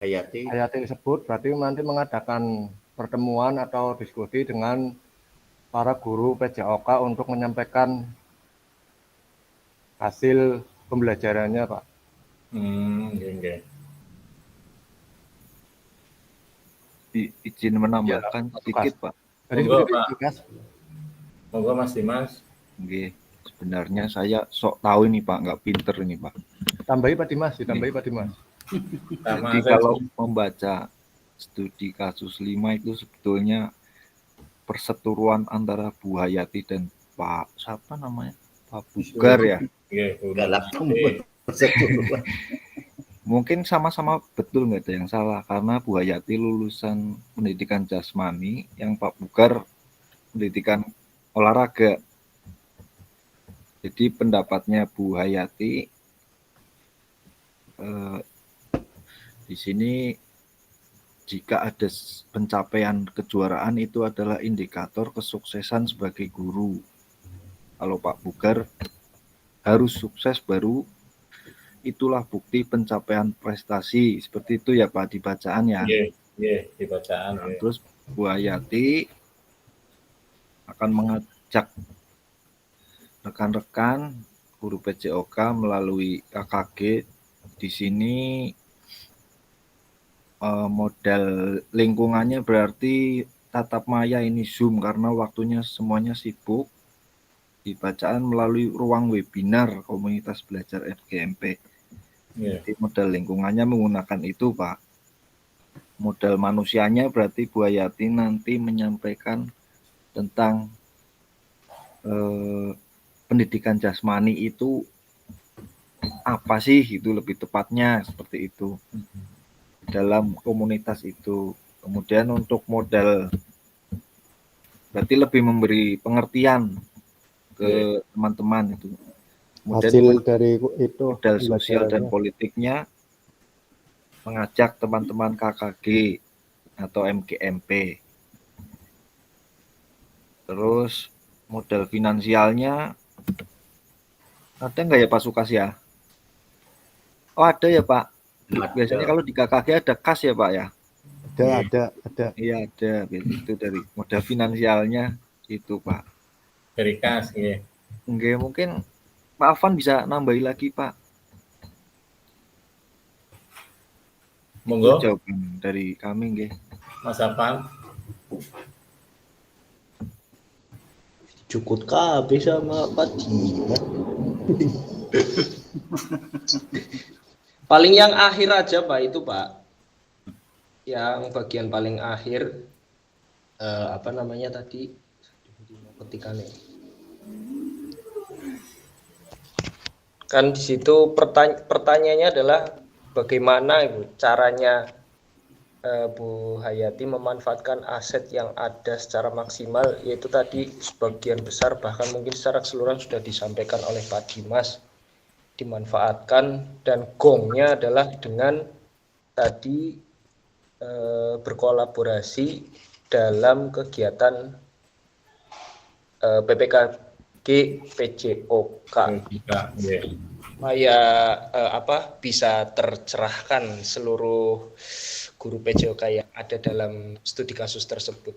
Hayati. Hayati tersebut berarti nanti mengadakan pertemuan atau diskusi dengan para guru PJOK untuk menyampaikan hasil pembelajarannya, Pak. Nggih. Izin menambahkan sedikit, Pak. Jadi Monggo, seperti Pak. itu, Mas. Monggo Mas Dimas. Nggih. Sebenarnya saya sok tahu ini Pak, nggak pinter ini Pak. Tambahi Pak Dimas, ditambahi Pak Dimas. Sama Jadi saya kalau membaca studi kasus 5 itu sebetulnya perseteruan antara Bu Hayati dan Pak siapa namanya? Pak Bugar ya. nggih, Dalam nggih. persetujuan. Mungkin sama-sama betul nggak ada yang salah karena Bu Hayati lulusan pendidikan jasmani, yang Pak Bugar pendidikan olahraga. Jadi pendapatnya Bu Hayati di sini jika ada pencapaian kejuaraan itu adalah indikator kesuksesan sebagai guru. Kalau Pak Bugar harus sukses baru itulah bukti pencapaian prestasi. Seperti itu ya Pak di bacaan ya. Nggih, di bacaan. Nah, terus Bu Hayati akan mengajak rekan-rekan guru PJOK melalui KKG di sini modal lingkungannya berarti tatap maya ini Zoom karena waktunya semuanya sibuk. Di bacaan melalui ruang webinar komunitas belajar FGMP. Jadi modal lingkungannya menggunakan itu Pak. Modal manusianya berarti Bu Hayati nanti menyampaikan tentang pendidikan jasmani itu apa sih, itu lebih tepatnya seperti itu dalam komunitas itu. Kemudian untuk modal berarti lebih memberi pengertian ke teman-teman itu. Kemudian Hasil dari itu modal sosial dan politiknya mengajak teman-teman KKG atau MGMP. Terus modal finansialnya ada nggak ya Pak Sukas ya? Oh ada ya Pak. Biasanya kalau di KKG ada kas ya Pak ya? ada. Iya ada. Itu dari modal finansialnya itu Pak. Dari kas, nggih. Nggih, mungkin Pak Afan bisa nambahi lagi Pak. Monggo. Itu jawaban dari kami nggih. Mas Afan. Cukup kabeh sama Pak Dimas. Paling yang akhir aja Pak itu Pak. Yang bagian paling akhir apa namanya tadi? Ketikannya. Kan di situ pertanyaannya adalah bagaimana Ibu caranya Bu Hayati memanfaatkan aset yang ada secara maksimal, yaitu tadi sebagian besar bahkan mungkin secara keseluruhan sudah disampaikan oleh Pak Dimas, dimanfaatkan, dan gongnya adalah dengan tadi berkolaborasi dalam kegiatan PPKG PJOK supaya bisa tercerahkan seluruh guru PJOK yang ada dalam studi kasus tersebut.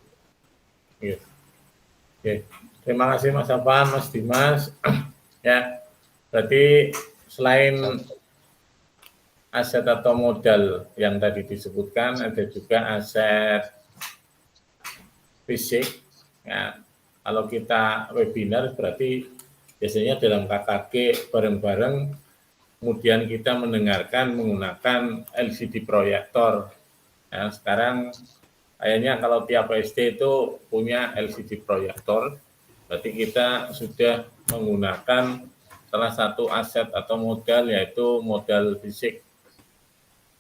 Terima kasih Mas Afan, Mas Dimas. Ya, berarti selain aset atau modal yang tadi disebutkan, ada juga aset fisik. Ya, kalau kita webinar berarti biasanya dalam KKG bareng-bareng, kemudian kita mendengarkan menggunakan LCD proyektor. Nah, sekarang kayaknya kalau tiap SD itu punya LCD proyektor, berarti kita sudah menggunakan salah satu aset atau modal, yaitu modal fisik,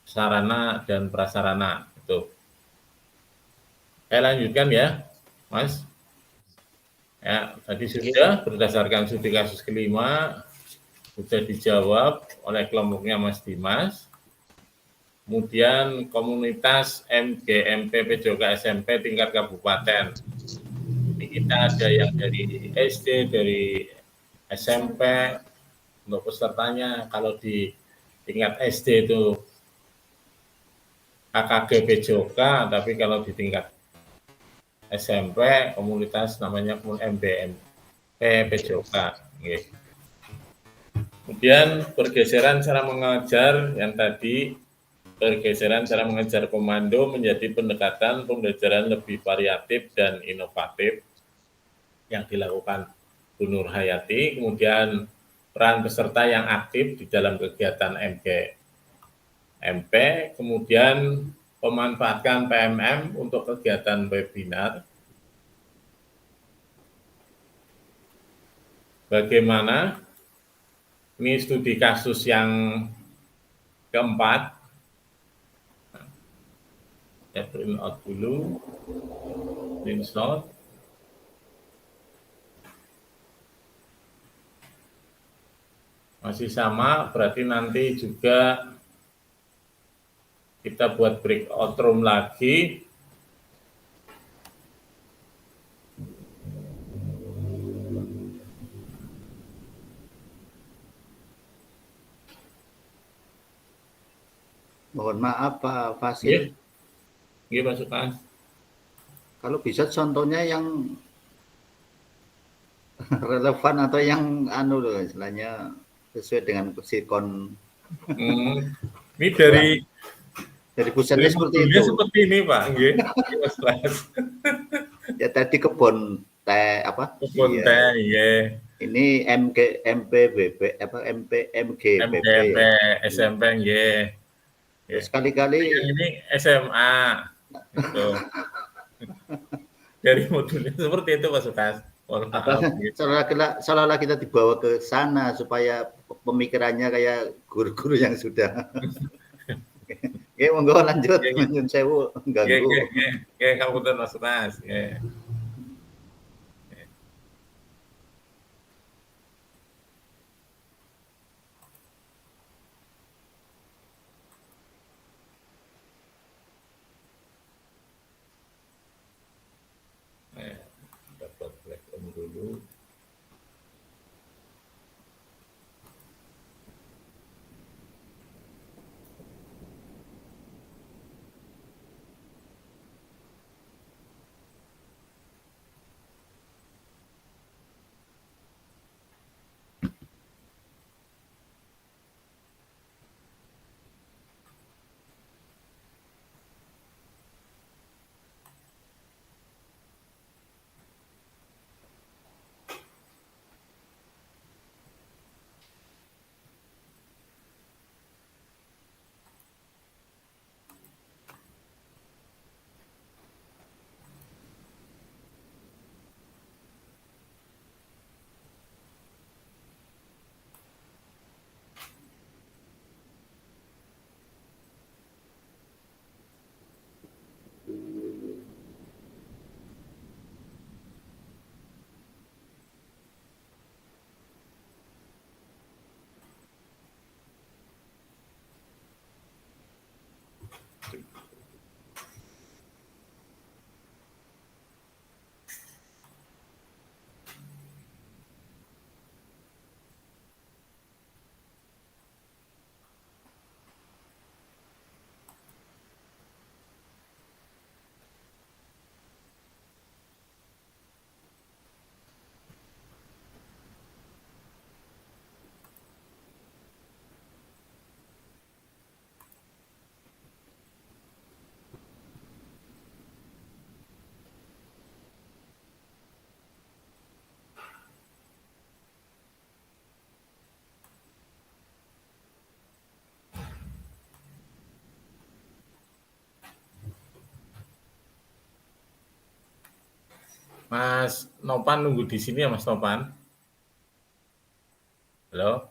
sarana dan prasarana. Itu. Saya lanjutkan ya, Mas. Ya, tadi sudah berdasarkan studi kasus kelima, sudah dijawab oleh kelompoknya Mas Dimas. Kemudian komunitas MGMP PJOK SMP tingkat kabupaten. Ini kita ada yang dari SD, dari SMP. Untuk pesertanya, kalau di tingkat SD itu KKG PJOK, tapi kalau di tingkat SMP komunitas namanya MBM PJOK. Nggih. Kemudian pergeseran cara mengajar yang tadi, pergeseran cara mengajar komando menjadi pendekatan pembelajaran lebih variatif dan inovatif yang dilakukan Bu Nur Hayati. Kemudian peran peserta yang aktif di dalam kegiatan MP, kemudian pemanfaatkan PMM untuk kegiatan webinar. Bagaimana? Ini studi kasus yang keempat. Saya print out dulu. Screenshot. Masih sama, berarti nanti juga kita buat breakout room lagi. Mohon maaf Pak Fasil, Iya, Pak Sukas. kalau bisa contohnya yang relevan atau yang istilahnya sesuai dengan sikon. Ini dari Pusatnya seperti modulnya itu. seperti ini, Pak. Nggih, Mas Bas. Ya tadi kebun teh apa? Kebun Iya. teh, nggih. Ini MPBB apa MGBB. MPMP, SMP, nggih. Ya, sekali-kali Yang ini SMA. Gitu. Dari modulnya seperti itu, Pak Sukas. Mohon maaf. seolah-olah kita dibawa ke sana supaya pemikirannya kayak guru-guru yang sudah. Oke, monggo lanjut. Nyun sewu ganggu. Nggih, ngapunten Mas Sukas. Nggih. Dapat black dulu. Mas Nopan nunggu di sini ya, Mas Nopan? Halo?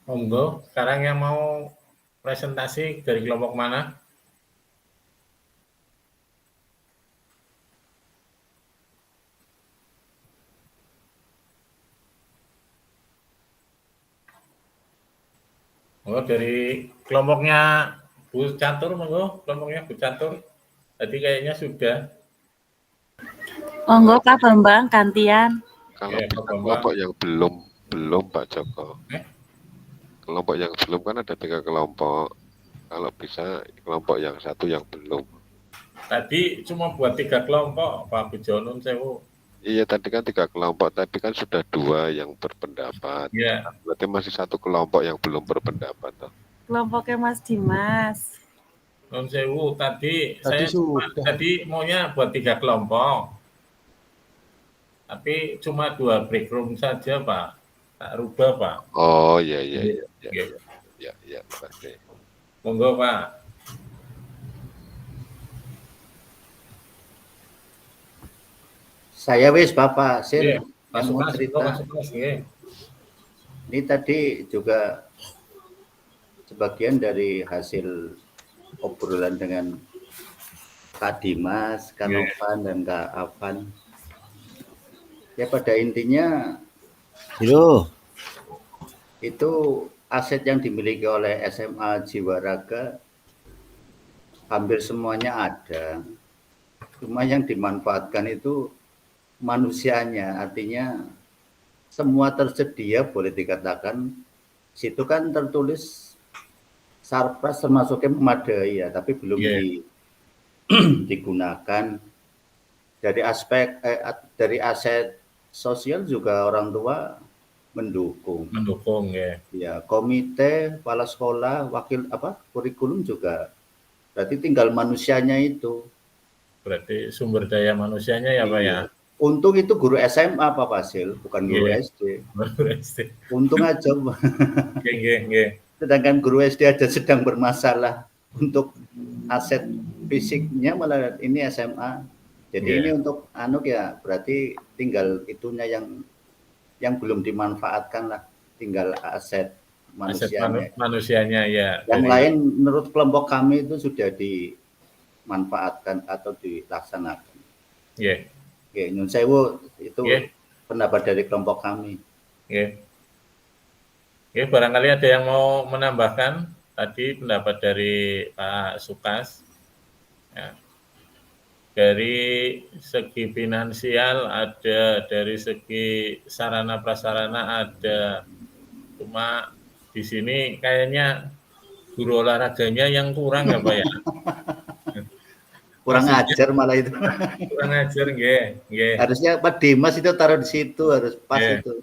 Monggo, sekarang yang mau presentasi dari kelompok mana? Oh, dari kelompoknya Bu Catur, monggo, kelompoknya Bu Catur. Tadi kayaknya sudah. Monggo Kak Bambang gantian. Kalau Ya, Pak Bambang. kelompok yang belum Pak Joko. Kelompok yang belum kan ada 3 kelompok. Kalau bisa kelompok yang satu yang belum. Tadi cuma buat 3 kelompok, Pak Bujono Sewu. Iya tadi kan 3 kelompok, tapi kan sudah 2 yang berpendapat. Ya. Berarti masih 1 kelompok yang belum berpendapat. Toh. Kelompoknya Mas Dimas. Non Sewu, tadi saya sudah. tadi maunya buat 3 kelompok. Tapi cuma 2 break room saja, Pak. Tak rubah, Pak. Oh iya. Ya, pasti. Monggo, Pak. Saya wis Bapak Iya, Sil Pak yang mau Sukas, cerita. Pak Sukas, nggih. Ini tadi juga sebagian dari hasil obrolan dengan Kak Dimas, Kak Novan, dan Kak Afan. Ya pada intinya itu aset yang dimiliki oleh SMA Jiwa Raga hampir semuanya ada. Cuma yang dimanfaatkan itu manusianya, artinya semua tersedia, boleh dikatakan situ kan tertulis sarpras termasuknya memadai ya, tapi belum digunakan. Dari aspek dari aset sosial juga orang tua mendukung ya. Ya, komite kepala sekolah, wakil kurikulum juga. Berarti tinggal manusianya itu. Berarti sumber daya manusianya ya, Pak ya. Untung itu guru SMA Pak Fasil, bukan guru SD. Untung aja. Nggih. Sedangkan guru SD aja sedang bermasalah untuk aset fisiknya, malah ini SMA. Jadi ini untuk ya berarti tinggal itunya yang belum dimanfaatkan lah, tinggal aset manusianya. Aset manusianya ya. Yang lain menurut kelompok kami itu sudah dimanfaatkan atau dilaksanakan. Iya. Oke, Nyun Sewu itu pendapat dari kelompok kami. Barangkali ada yang mau menambahkan tadi pendapat dari Pak Sukas. Ya. Dari segi finansial ada, dari segi sarana prasarana ada. Cuma di sini kayaknya guru olahraganya yang kurang ya, Pak ya. Kurang ajar malah itu. Kurang ajar, nggih. Harusnya Pak Dimas itu taruh di situ, harus pas itu.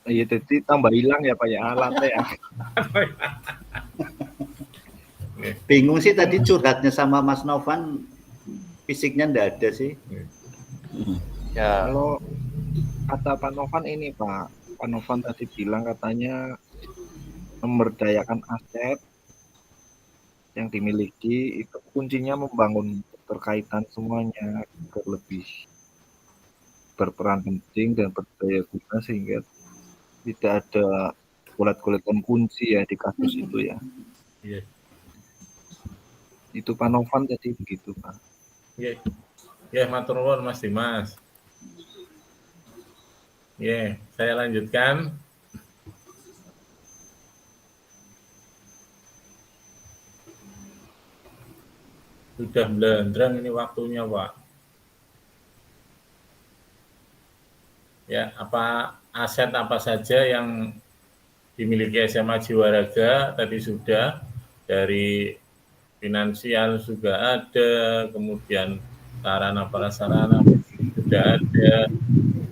Iya, jadi tambah hilang ya Pak ya alatnya ya. Bingung sih tadi curhatnya sama Mas Novan, fisiknya enggak ada sih. Ya. Kalau kata Pak Novan ini Pak Novan tadi bilang katanya memberdayakan aset yang dimiliki itu kuncinya membangun keterkaitan semuanya agar lebih berperan penting dan berdaya guna sehingga tidak ada kulit-kulitan kunci ya di kasus itu ya. Iya. Itu Pak Novan tadi begitu Pak. Iya. Ya, matur nuwun Mas Dimas. Ya, saya lanjutkan. Sudah belendrang ini waktunya, Pak. Ya, aset apa saja yang dimiliki SMA Jiwa Raga tadi sudah, dari finansial juga ada, kemudian sarana prasarana sudah ada,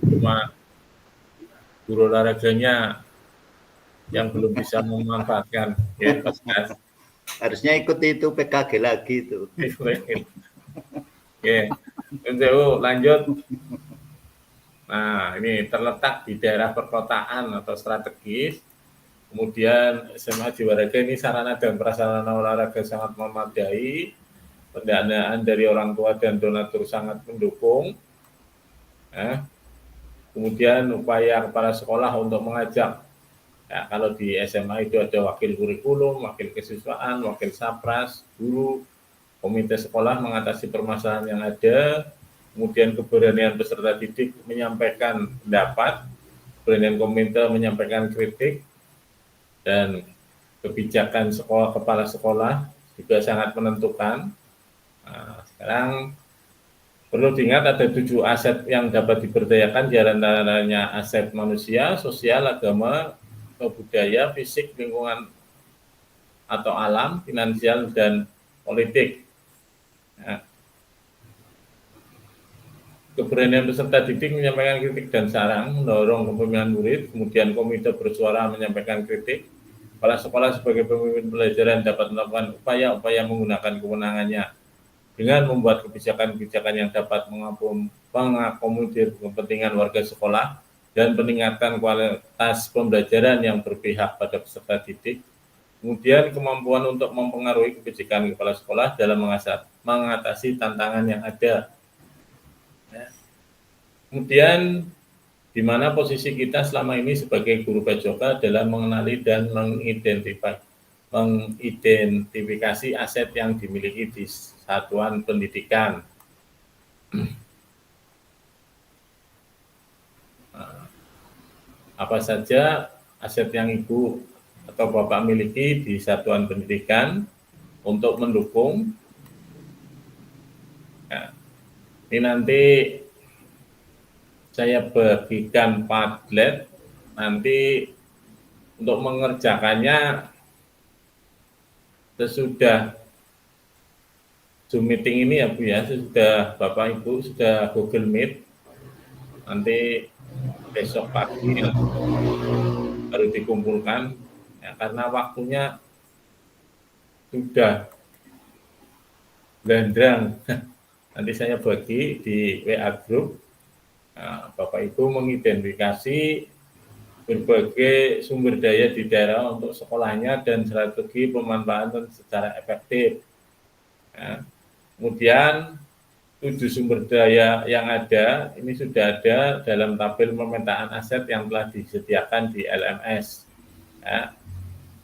cuma guru olahraganya yang belum bisa memanfaatkan. Ya, Mas. Harusnya ikut itu PKG lagi itu. Oke, lanjut. Nah, ini terletak di daerah perkotaan atau strategis. Kemudian SMA Jiwa Raga ini sarana dan prasarana olahraga sangat memadai. Pendanaan dari orang tua dan donatur sangat mendukung. Kemudian upaya kepala sekolah untuk mengajak Ya, kalau di SMA itu ada wakil kurikulum, wakil kesiswaan, wakil sapras, guru, komite sekolah mengatasi permasalahan yang ada, kemudian keberanian peserta didik menyampaikan pendapat, keberanian komite menyampaikan kritik, dan kebijakan sekolah, kepala sekolah juga sangat menentukan. Nah, sekarang perlu diingat ada 7 aset yang dapat diberdayakan, di antaranya aset manusia, sosial, agama, budaya, fisik, lingkungan atau alam, finansial, dan politik. Nah, keberanian peserta didik menyampaikan kritik dan saran, mendorong kepemimpinan murid, kemudian komite bersuara menyampaikan kritik. Kepala sekolah sebagai pemimpin pelajaran dapat melakukan upaya-upaya menggunakan kewenangannya dengan membuat kebijakan-kebijakan yang dapat mengakomodir kepentingan warga sekolah dan peningkatan kualitas pembelajaran yang berpihak pada peserta didik. Kemudian kemampuan untuk mempengaruhi kebijakan kepala sekolah dalam mengatasi tantangan yang ada. Kemudian di mana posisi kita selama ini sebagai guru PJOK adalah mengenali dan mengidentifikasi aset yang dimiliki di satuan pendidikan. Apa saja aset yang Ibu atau Bapak miliki di satuan pendidikan untuk mendukung. Ya, ini nanti saya bagikan Padlet, nanti untuk mengerjakannya sesudah Zoom meeting ini ya Bu ya, sudah Bapak Ibu sudah Google Meet, nanti besok pagi ya, baru dikumpulkan ya, karena waktunya sudah gandrang. Nanti saya bagi di WA Group. Nah, Bapak Ibu mengidentifikasi berbagai sumber daya di daerah untuk sekolahnya dan strategi pemanfaatan secara efektif. Ya. Kemudian 7 sumber daya yang ada, ini sudah ada dalam tabel pemetaan aset yang telah disediakan di LMS. Ya.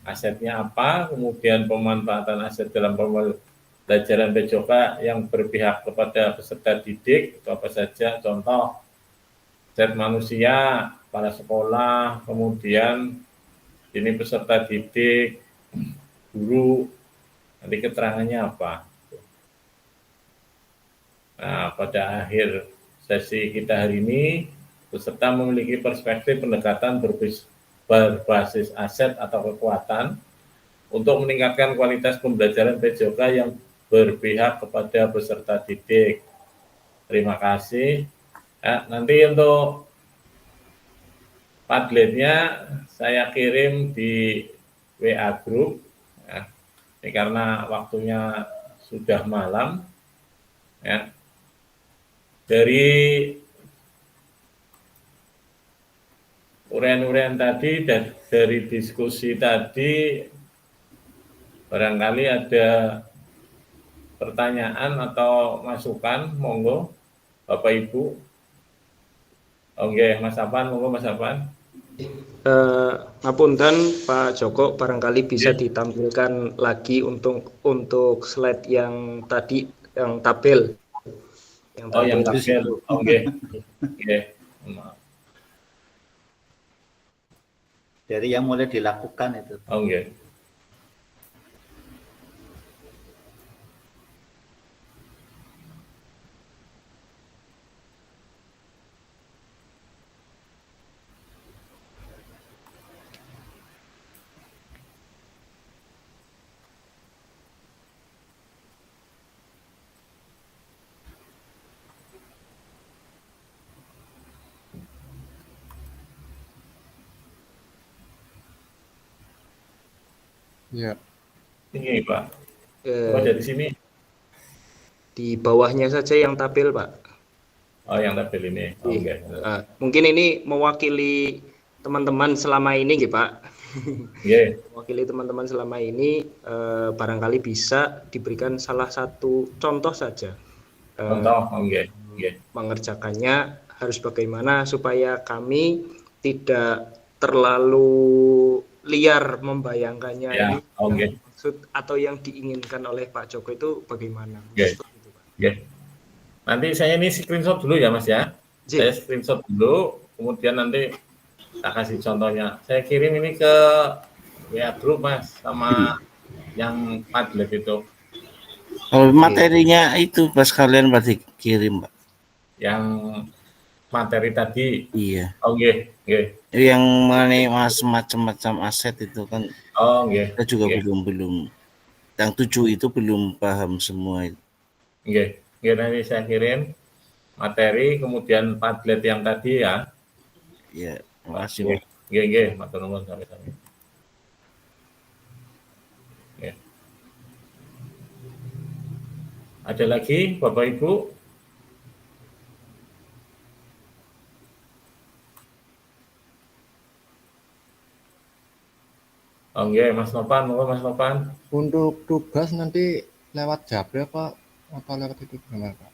Asetnya apa, kemudian pemanfaatan aset dalam pembelajaran PJOK yang berpihak kepada peserta didik, itu apa saja, contoh, aset manusia, para sekolah, kemudian ini peserta didik, guru, nanti keterangannya apa. Nah, pada akhir sesi kita hari ini, peserta memiliki perspektif pendekatan berbasis aset atau kekuatan untuk meningkatkan kualitas pembelajaran PJOK yang berpihak kepada peserta didik. Terima kasih. Nah, nanti untuk Padletnya saya kirim di WA Group. Nah, ini karena waktunya sudah malam. Ya. Dari uraian-uraian tadi dan dari diskusi tadi, barangkali ada pertanyaan atau masukan, monggo Bapak Ibu. Oke, Mas Afan, monggo Mas Afan. Ngapunten Pak Joko, barangkali bisa ditampilkan lagi untuk slide yang tadi, yang tabel. Yang tabel. Oke. Dari yang mulai dilakukan itu. Oke. Ya. Ini Pak. Ada di sini. Di bawahnya saja yang tabel Pak. Oh, yang tabel ini. Oke. Mungkin ini mewakili teman-teman selama ini, Pak. Mewakili teman-teman selama ini, barangkali bisa diberikan salah satu contoh saja. Contoh, mengerjakannya harus bagaimana supaya kami tidak terlalu liar membayangkannya Ya, ini oke. yang maksud atau yang diinginkan oleh Pak Joko itu bagaimana? Oke. Maksud itu, Pak. Oke. Nanti saya ini screenshot dulu ya Mas ya. J. Saya screenshot dulu, kemudian nanti tak kasih contohnya. Saya kirim ini ke WA grup Mas sama yang Padlet itu. Kalau materinya itu pas kalian berarti kirim, Pak. Yang materi tadi. Iya. Oke, oke. Yang mana macam-macam aset itu kan Oh, oke. kita juga Oke. belum yang 7 itu belum paham semua itu. Oke. Oke, nanti saya kirim materi kemudian Padlet yang tadi ya. Ya, terima kasih, Oke, Pak. oke, matur nuwun sampai-sampai. Oke. Ada lagi Bapak Ibu? Oke, Mas Nopan, monggo Mas Nopan. Untuk tugas nanti lewat Jabri apa lewat itu gimana, Pak?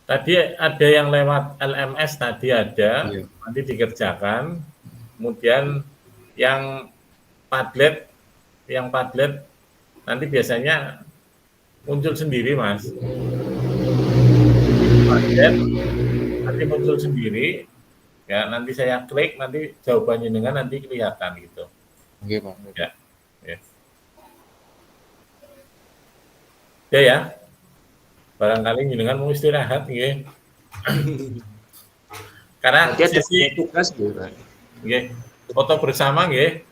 Tadi ada yang lewat LMS tadi ada, Iya. nanti dikerjakan. Kemudian yang Padlet nanti biasanya muncul sendiri, Mas. Padlet nanti muncul sendiri. Ya, nanti saya klik, nanti jawabannya dengan nanti kelihatan gitu. Oke, Pak. Ya. Ya. Ya. Barangkali jenengan mau istirahat nggih. Karena Nanti ada sisi tugas gitu, Pak. nggih, foto bersama nggih.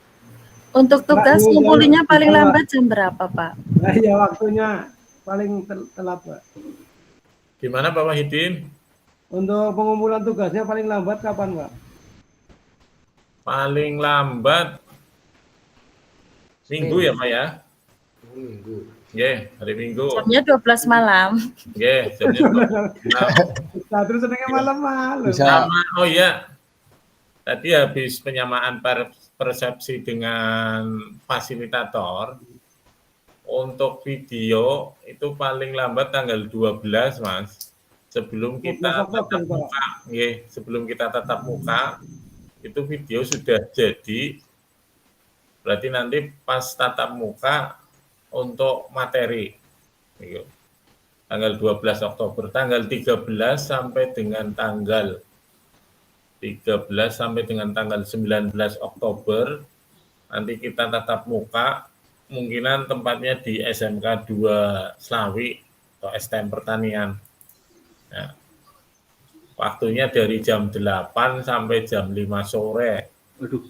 Untuk tugas ngumpulinnya paling lambat jam berapa, Pak? Nah, ya waktunya paling telat, Pak. Gimana Pak Wahidin? Untuk pengumpulan tugasnya paling lambat kapan, Pak? Paling lambat Minggu ya Pak ya? Minggu. Nggih, hari Minggu. Jamnya 12 malam. Nggih, jamnya 12 malam. Nah, terus senengnya malam-malam. Bisa. Sama, oh iya. Tadi habis penyamaan persepsi dengan fasilitator, untuk video itu paling lambat tanggal 12, Mas. Sebelum kita 12 tatap Oktober, muka, nggih, sebelum kita tatap muka, itu video sudah jadi. Berarti nanti pas tatap muka untuk materi. Gitu. Tanggal 12 Oktober, tanggal 13 sampai dengan tanggal 19 Oktober nanti kita tatap muka, kemungkinan tempatnya di SMK 2 Slawi atau STM Pertanian. Nah, waktunya dari jam 8 sampai jam 5 sore. Waduh.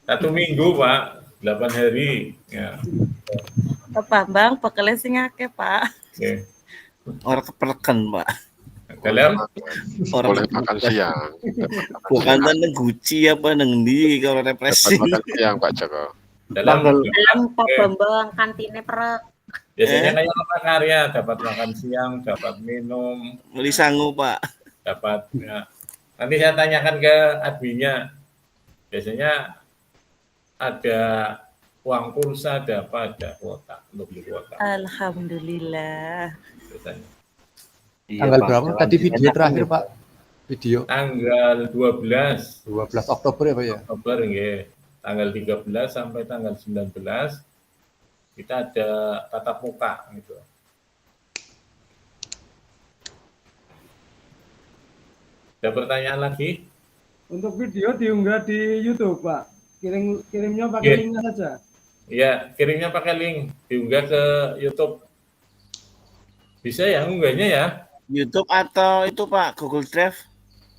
Satu minggu, Pak. 8 hari. Ya. Pak Bambang, bekele sing akeh, Pak. Oke. Orang kepelekan, Pak. Dalam Boleh makan siang. Bukan nang Gucci apa nang ndi kalau Dapat represi. makan siang Pak Joko. dalam Pak Bambang, kantine perek. biasanya kayak apa karya, dapat makan siang, dapat minum, Beli sangu, Pak. dapat ya. Nanti saya tanyakan ke adminnya. Biasanya ada uang pulsa, ada apa, ada kuota untuk beli kuota. Alhamdulillah. Biasanya. Tanggal berapa tadi video terakhir, Pak? Video Tanggal 12 12 Oktober ya, Pak ya? Oktober nggih. Tanggal 13 sampai tanggal 19 kita ada tatap muka gitu. Ada pertanyaan lagi? Untuk video diunggah di YouTube, Pak. Kirimnya pakai Iya. linknya saja. Iya, kirimnya pakai link, diunggah ke YouTube. Bisa ya unggahnya ya? YouTube atau itu, Pak, Google Drive?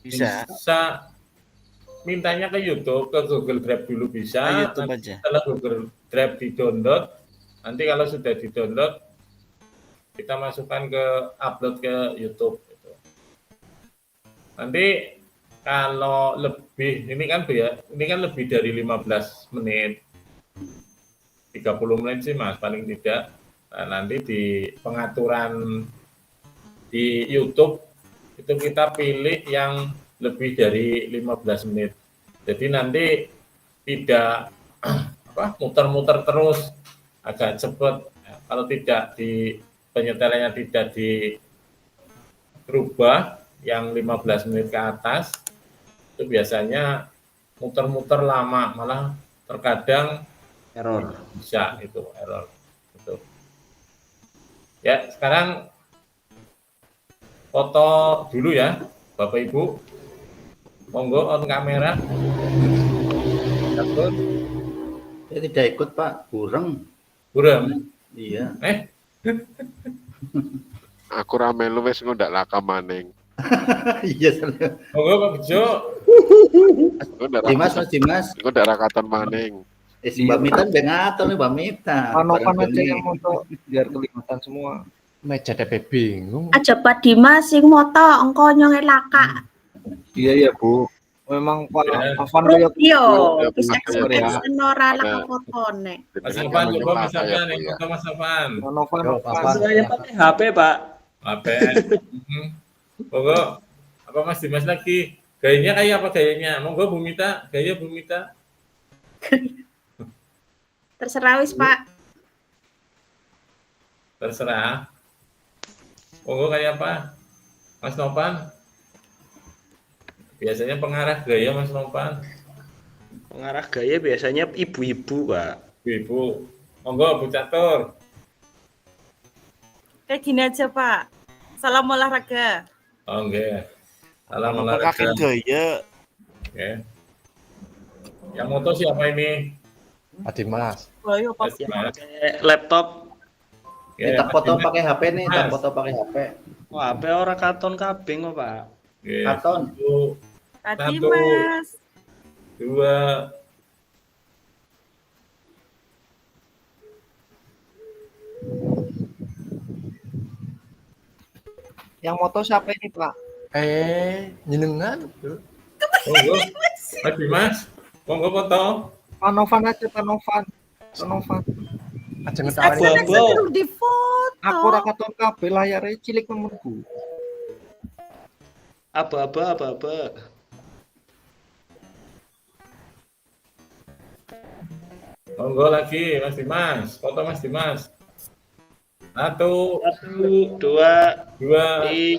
Bisa. Bisa mintanya ke YouTube, ke Google Drive dulu bisa. Ke YouTube Nanti aja. setelah Google Drive di-download, nanti kalau sudah di-download, kita masukkan ke upload ke YouTube. Gitu. Nanti kalau lebih, ini kan lebih dari 15 menit, 30 menit sih Mas, paling tidak. Nah, nanti di pengaturan di YouTube itu kita pilih yang lebih dari 15 menit. Jadi nanti tidak muter-muter terus, agak cepat. Kalau tidak di penyetelannya tidak dirubah yang 15 menit ke atas, itu biasanya muter-muter lama, malah terkadang Error. bisa itu error. Gitu. Ya, sekarang foto dulu ya, Bapak Ibu. Monggo on kamera. Takut, Saya tidak ikut Pak, kurang. burem. Iya. Aku rame lu wis ngundak laka maning. Iya. Saya- Monggo Pak Bejo. Dimas, Mas Dimas. Ngundak rakaton maning. Si Mbak Mita bengaton nih Mbak Mita. Panopan aja Barangkali. yang foto biar kelihatan semua. Meja DP bingung. Aja Pak Dimas sing moto engko nyonge laka. Iya Bu. Memang Pak Ya. Afan kayak Yo, Ya, bisa Bu, ya. eksen ora Ada. laka fotone. Mas Dengan Afan, yang coba Mas menyemak Afan, kayak yang Bu, ya. foto Mas Afan. Panopan. Yo, Afan. Saya pakai HP, Pak. Apa? Monggo. Apa Mas Dimas lagi? Gayanya kayak apa gayanya? Monggo Bu Mita, gaya Bu Mita. Terserah wis Pak. Terserah. Monggo kayak apa? Mas Nopan. Biasanya pengarah gaya Mas Nopan. Pengarah gaya biasanya ibu-ibu, Pak. Ibu. Monggo Bu Catur. Kayak gini aja Pak. Salam olahraga. Oh nggih. Salam Pakai olahraga. gaya. Oke. Yang moto siapa ini? Pak Dimas. Ayo Pak. Mas Dimas. Pakai laptop. Oke, Kita Mas foto Dimas. pakai HP nih, kita Mas. foto pakai HP. Wah, HP ora katon kabeh kok, Pak. Oke. Katon. 1, Tadi Satu. Mas. 2. Yang moto siapa ini Pak? Jenengan. Monggo. Mas Dimas. Monggo foto. Panovan aja Panovan. Panovan. Aja Aksen ngetawain. Abu-abu. aksen terus di foto. Aku ora katon kabeh layare cilik menurutku. Aba-aba. Monggo lagi Mas Dimas. Foto Mas Dimas. 1, 1, 2, 2. 3.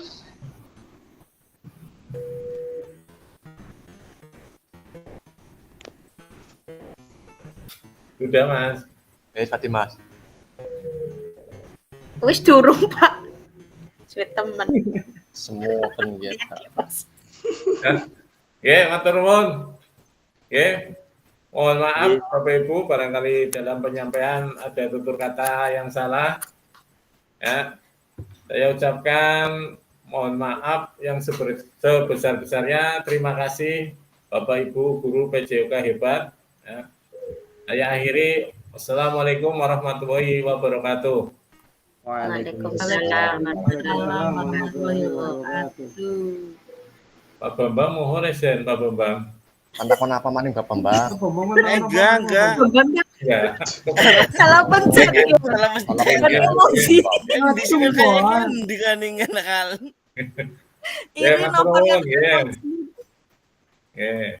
Sudah Mas. Pak Dimas. Wis durung Pak. Sweet temen. Semua penjata. Oke, matur nuwun. Oke. Mohon maaf Bapak Ibu barangkali dalam penyampaian ada tutur kata yang salah. Ya. Saya ucapkan mohon maaf yang sebesar-besarnya. Terima kasih Bapak Ibu guru PJOK hebat. Ya. Saya akhiri. Wassalamualaikum warahmatullahi wabarakatuh. Waalaikumsalam. Warahmatullahi wabarakatuh. Pak Bambang mohon resen Pak Bambang. Pantakon apa maning Pak Bambang? Enggak. Ya. Salah pencet. Salah Mas. Kan emosi. Di sini kayaknya dikandingkan nakal. Ya, Ini matur nomor yang nuwun, ya. Ya.